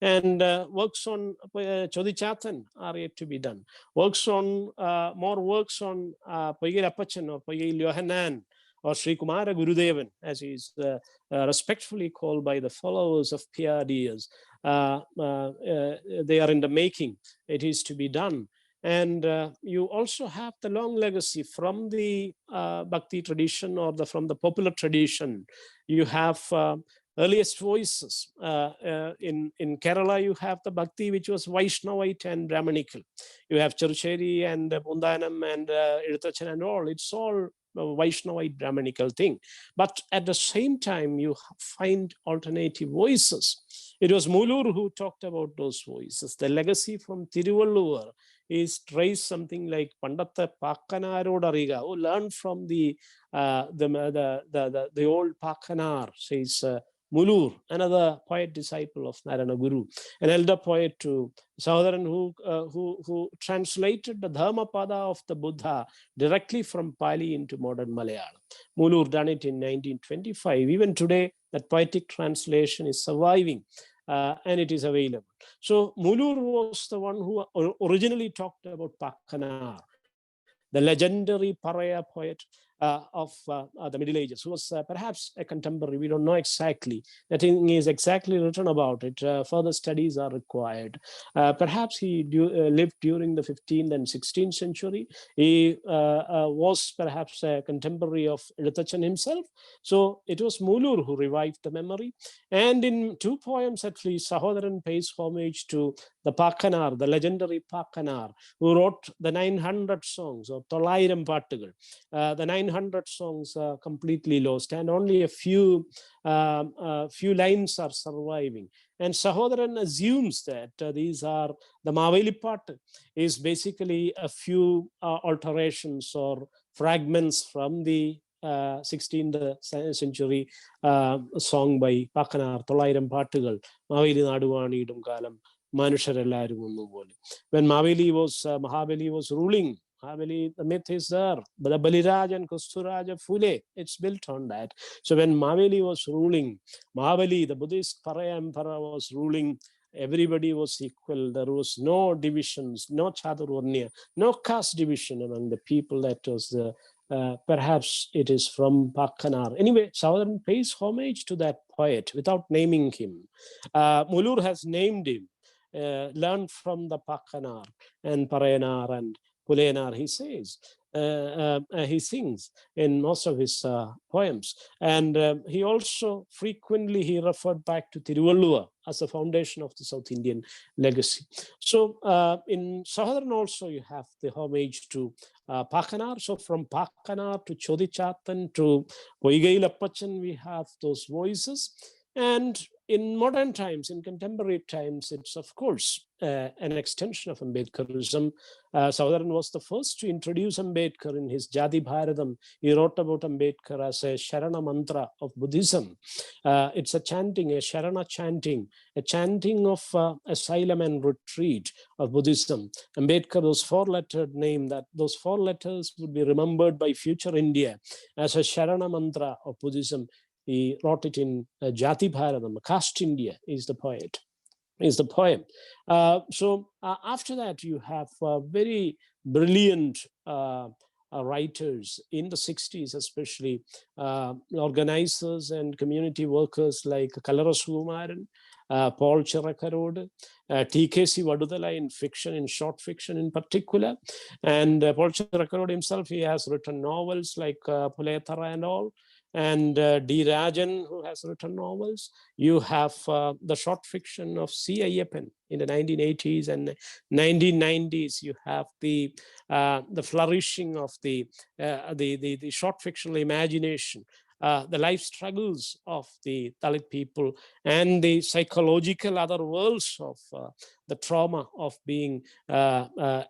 [SPEAKER 1] And works on Chodi Chatan are yet to be done. Works on more works on Poigil Apachan or Poigil Yohanan or Sri Kumara Gurudevan, as he is respectfully called by the followers of PRDs. They are in the making. It is to be done. And you also have the long legacy from the Bhakti tradition or from the popular tradition. You have earliest voices. In Kerala, you have the Bhakti, which was Vaishnavite and Brahmanical. You have Charucheri and Pundanam and Irthachan and all. It's all Vaishnavite Brahmanical thing. But at the same time, you find alternative voices. It was Mulur who talked about those voices. The legacy from Tiruvalluvar is traced something like Pandatta Pakkanarod Ariga, who learned from the old Pakkanar, says Mulur, another poet disciple of Narayana Guru, an elder poet to Sahodaran who translated the Dharmapada of the Buddha directly from Pali into modern Malayalam. Mulur done it in 1925. Even today, that poetic translation is surviving and it is available. So Mulur was the one who originally talked about Pakkanar, the legendary Paraya poet of the Middle Ages, who was perhaps a contemporary. We don't know exactly. Nothing is exactly written about it. Further studies are required. Perhaps he lived during the 15th and 16th century. He was perhaps a contemporary of Irthachan himself. So it was Mulur who revived the memory. And in two poems, at least, Sahodaran pays homage to the Pakkanar, the legendary Pakkanar, who wrote the 900 songs, or Tolairam Pattugal. The 900 songs are completely lost, and only a few lines are surviving. And Sahodaran assumes that these are the Maveli Pattu is basically a few alterations or fragments from the 16th century song by Pakkanar, Tolairam Pattugal, Maveli Naduvanidum Kalam, Manusharelarum Onnuvole. When Mahabali was ruling, Mahabali, the myth is there, but the Baliraj and Kusturaja Phule, it's built on that. So when Mahabali was ruling, Mahabali, the Buddhist Paraya Emperor, was ruling, everybody was equal. There was no divisions, no Chaturvarnya, no caste division among the people. That was the perhaps it is from Pakkanar. Anyway, Sahodaran pays homage to that poet without naming him. Mulur has named him, learned from the Pakkanar and Parayanar and Pulenar, he says. He sings in most of his poems. And he also frequently referred back to Tiruvalluvar as the foundation of the South Indian legacy. So in Sahodaran also you have the homage to Pakkanar. So from Pakkanar to Chodichatan to Poigailapachan, we have those voices. And in modern times, in contemporary times, it's of course an extension of Ambedkarism. Sahodaran was the first to introduce Ambedkar in his Jati Bharatam. He wrote about Ambedkar as a Sharana mantra of Buddhism. It's a chanting, a Sharana chanting, a chanting of asylum and retreat of Buddhism. Ambedkar, those four-lettered name, that those four letters would be remembered by future India as a Sharana mantra of Buddhism. He wrote it in Jati Bharatam. Caste India is the poet, is the poem. So after that, you have very brilliant writers in the 60s, especially organizers and community workers like Kallara Sukumaran, Paul Chirakarod, T.K.C. Vadudala in fiction, in short fiction in particular. And Paul Chirakarod himself, he has written novels like Puletara and all. And D. Rajan, who has written novels. You have the short fiction of C. Ayyappan in the 1980s and 1990s. You have the flourishing of the short fictional imagination, the life struggles of the Dalit people, and the psychological other worlds of the trauma of being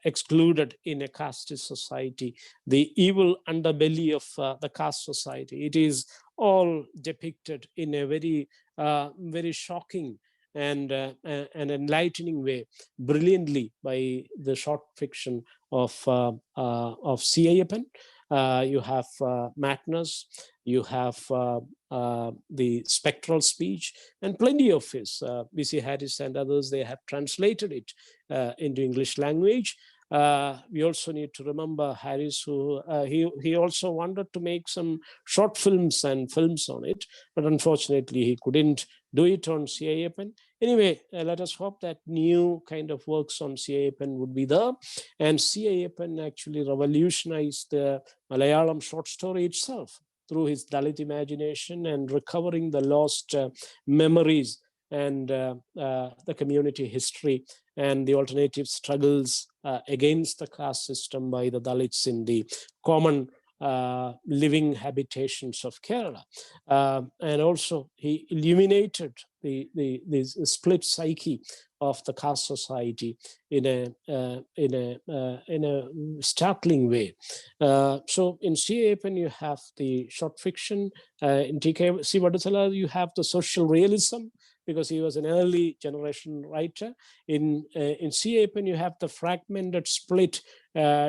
[SPEAKER 1] excluded in a caste society, the evil underbelly of the caste society. It is all depicted in a very, very shocking and an enlightening way, brilliantly by the short fiction of C. Ayyappan. You have Madness, you have the spectral speech, and plenty of his. B.C. Harris and others, they have translated it into English language. We also need to remember Harris, who he also wanted to make some short films and films on it, but unfortunately he couldn't do it on C. Ayyappan. Anyway, let us hope that new kind of works on C. Ayyappan would be there. And C. Ayyappan actually revolutionized the Malayalam short story itself through his Dalit imagination and recovering the lost memories and the community history and the alternative struggles against the caste system by the Dalits in the common living habitations of Kerala. And also he illuminated the split psyche of the caste society in a startling way. So in C. Ayyappan, you have the short fiction. In T.K.C. Vadudala, you have the social realism, because he was an early generation writer. In C. Ayyappan, you have the fragmented, split,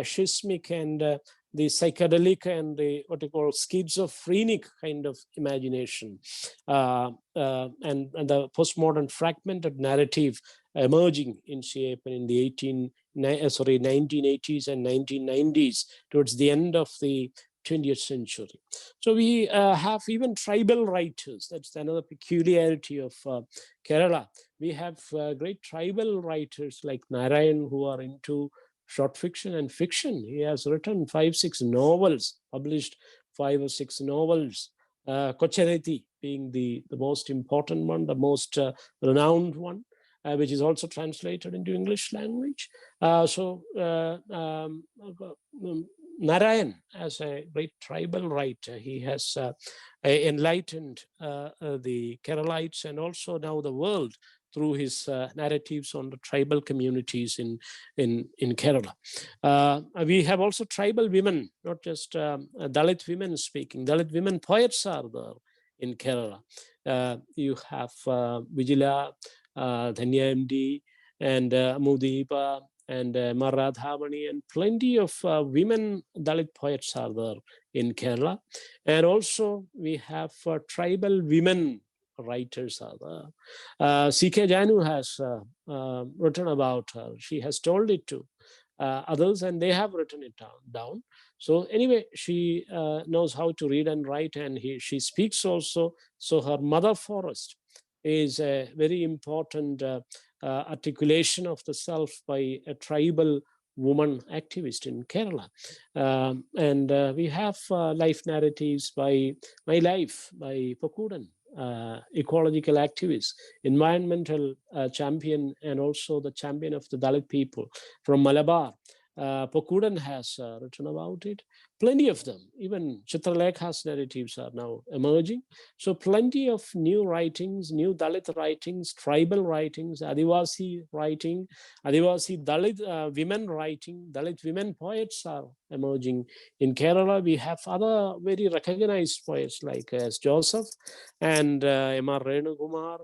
[SPEAKER 1] schismic, and the psychedelic and the what you call schizophrenic kind of imagination, and the postmodern fragmented narrative emerging in C. Ayyappan in the 1980s and 1990s, towards the end of the 20th century. So we have even tribal writers. That's another peculiarity of Kerala. We have great tribal writers like Narayan, who are into short fiction and fiction. He has written 5-6 novels, published 5 or 6 novels. Kochereti being the most important one, the most renowned one, which is also translated into English language. Narayan, as a great tribal writer, he has enlightened the Keralites and also now the world through his narratives on the tribal communities in Kerala. We have also tribal women, not just Dalit women speaking. Dalit women poets are there in Kerala. You have Vijila, Dhanya MD, and Mudeepa, and Maradhavani, and plenty of women Dalit poets are there in Kerala. And also we have tribal women writers are there. C.K. Janu has written about her. She has told it to others, and they have written it down. So anyway, she knows how to read and write, and she speaks also. So her mother forest is a very important articulation of the self by a tribal woman activist in Kerala. And we have life narratives by My Life by Pokudan, ecological activist, environmental champion, and also the champion of the Dalit people from Malabar. Pokudan has written about it. Plenty of them. Even Chitralekha's narratives are now emerging. So plenty of new writings, new Dalit writings, tribal writings, Adivasi writing, Adivasi Dalit women writing, Dalit women poets are emerging. In Kerala, we have other very recognized poets like S. Joseph and M.R. Renukumar.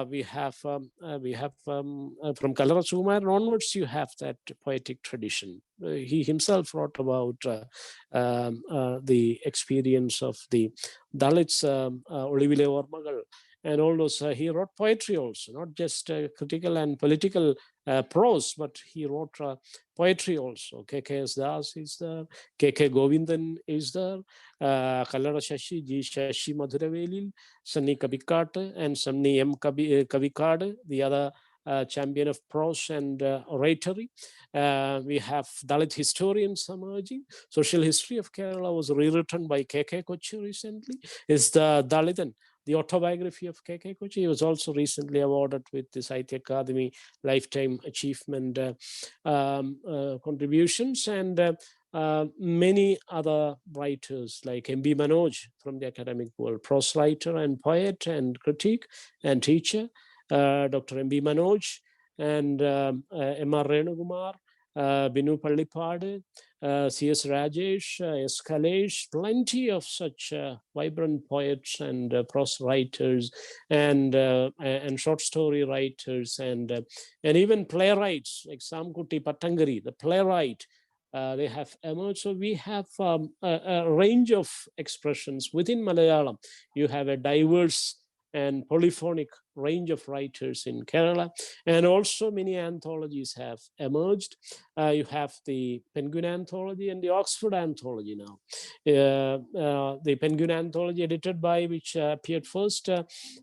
[SPEAKER 1] We have from Kallara Sukumaran onwards, you have that poetic tradition. He himself wrote about the experience of the Dalits, Olivile Ormagal, and all those. He wrote poetry also, not just critical and political prose, but he wrote poetry also. K.K.S. Das is there, K.K. Govindan is there, Kallara Shashi, G. Shashi Madhuravelil, Sunny Kavikat, and Sunny M. Kavikad, the other champion of prose and oratory. We have Dalit historians emerging. Social history of Kerala was rewritten by K.K. Kochi recently. Is the Dalitan, the autobiography of K.K. Kochi. He was also recently awarded with the Sahitya Akademi Lifetime Achievement contributions, and many other writers like M.B. Manoj from the academic world, prose writer and poet and critique and teacher, Dr. M.B. Manoj, and M.R. Renukumar, Binu Pallipadu, C.S. Rajesh, S. Kalesh, plenty of such vibrant poets and prose writers and short story writers and even playwrights like Samkuti Patangari, the playwright. They have emerged. So we have a range of expressions within Malayalam. You have a diverse and polyphonic range of writers in Kerala, and also many anthologies have emerged. You have the Penguin Anthology and the Oxford Anthology now. The Penguin Anthology, edited by, which appeared first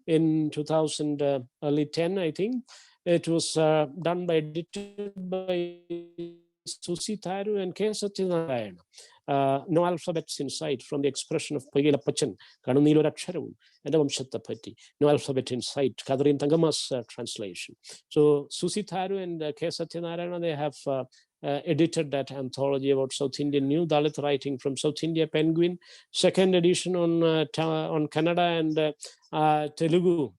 [SPEAKER 1] in 2010, I think. It was done by, edited by Susi Tharu and K. Satyanarayana. No alphabets in sight, from the expression of Pagilapachan, Kanuniluraksharavum, and the Vamshattapati. No alphabet in sight, Katharine Tangama's translation. So Susi Tharu and K. Satyanarayana, they have edited that anthology about South Indian New Dalit writing from South India, Penguin. Second edition on Kannada and Telugu,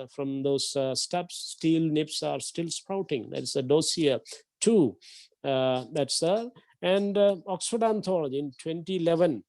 [SPEAKER 1] from those stubs, steel nips are still sprouting. That's a dossier 2. That's there. And Oxford Anthology in 2011,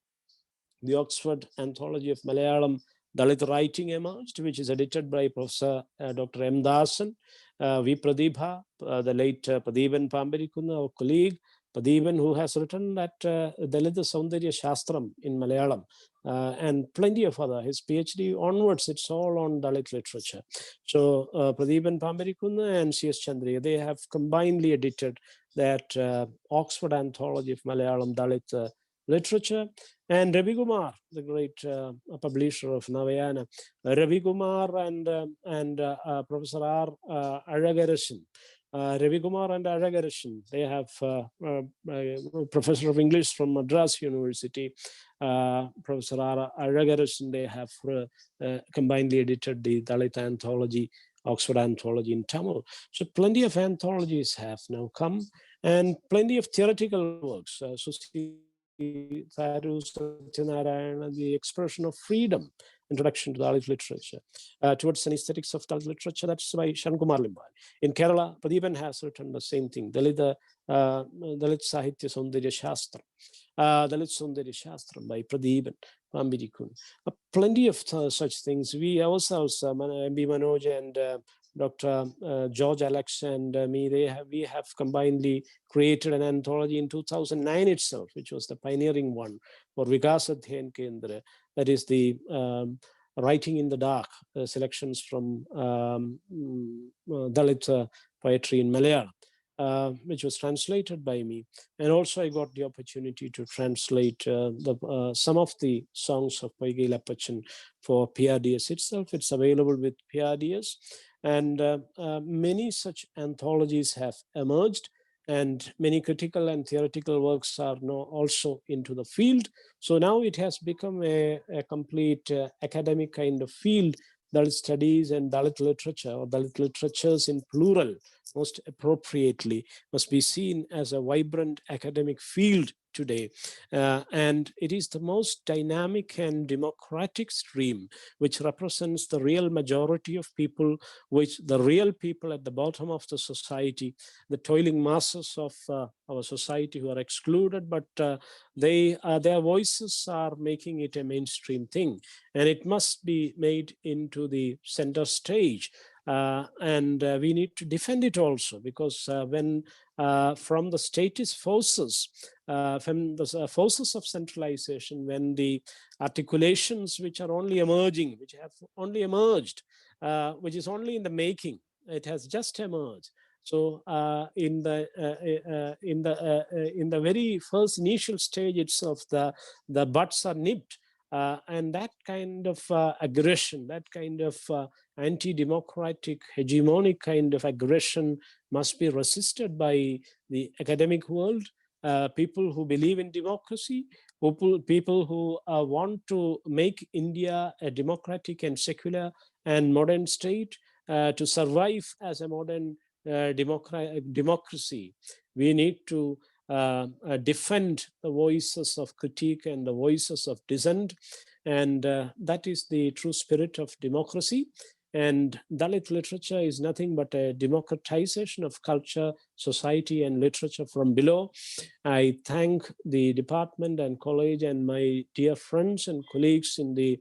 [SPEAKER 1] the Oxford Anthology of Malayalam Dalit Writing emerged, which is edited by Professor Dr. M. Dasan, V. Pradibha, the late Pradibhan Pambarikunna, our colleague, Pradibhan, who has written that Dalit Saundarya Shastram in Malayalam, and plenty of other. His PhD onwards, it's all on Dalit literature. So Pradibhan Pambarikunna and C.S. Chandriya, they have combinedly edited that Oxford Anthology of Malayalam Dalit literature. And Ravi Kumar, the great publisher of Navayana, Ravi Kumar and Professor R. Azhagarasan. Ravi Kumar and Azhagarasan, they have professor of English from Madras University, Professor R. Azhagarasan, they have combinedly edited the Dalit Anthology, Oxford Anthology in Tamil. So plenty of anthologies have now come, and plenty of theoretical works. Susi Tharu, Satyanarayana, The Expression of Freedom, Introduction to Dalit Literature, Towards an Aesthetics of Dalit Literature, that's by Sharan Kumar Limbal. In Kerala, Pradibhan has written the same thing, Dalit Sahitya Saundarya Shastra. Dalit Saundarya Shastram by Pradibhan Pambirikun. Plenty of such things. We ourselves, M.B. Manoj and Dr. George Alex and me, we have combinedly created an anthology in 2009 itself, which was the pioneering one for Vikas Adhyan Kendra. That is the Writing in the Dark, selections from Dalit poetry in Malayalam. Which was translated by me. And also I got the opportunity to translate some of the songs of Paigilappachan for PRDS itself. It's available with PRDS. And many such anthologies have emerged, and many critical and theoretical works are now also into the field. So now it has become a complete academic kind of field. Dalit studies and Dalit literature, or Dalit literatures in plural, most appropriately, must be seen as a vibrant academic field today. And it is the most dynamic and democratic stream which represents the real majority of people, which the real people at the bottom of the society, the toiling masses of our society who are excluded, but their voices are making it a mainstream thing. And it must be made into the center stage. And we need to defend it also, because when from the statist forces, from the forces of centralization, when the articulations which are only emerging, which have only emerged, which is only in the making, it has just emerged. So in the very first initial stage itself, the buds are nipped, and that kind of aggression, that kind of anti-democratic, hegemonic kind of aggression must be resisted by the academic world, people who believe in democracy, people who want to make India a democratic and secular and modern state, to survive as a modern democracy. We need to defend the voices of critique and the voices of dissent, and that is the true spirit of democracy. And Dalit literature is nothing but a democratization of culture, society, and literature from below. I thank the department and college and my dear friends and colleagues in the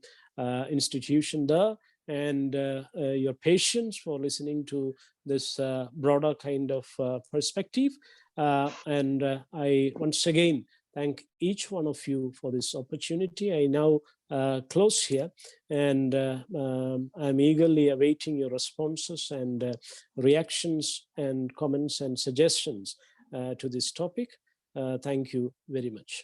[SPEAKER 1] institution there, and your patience for listening to this broader kind of perspective. And I once again thank each one of you for this opportunity. I now close here, and I'm eagerly awaiting your responses and reactions and comments and suggestions to this topic. Thank you very much.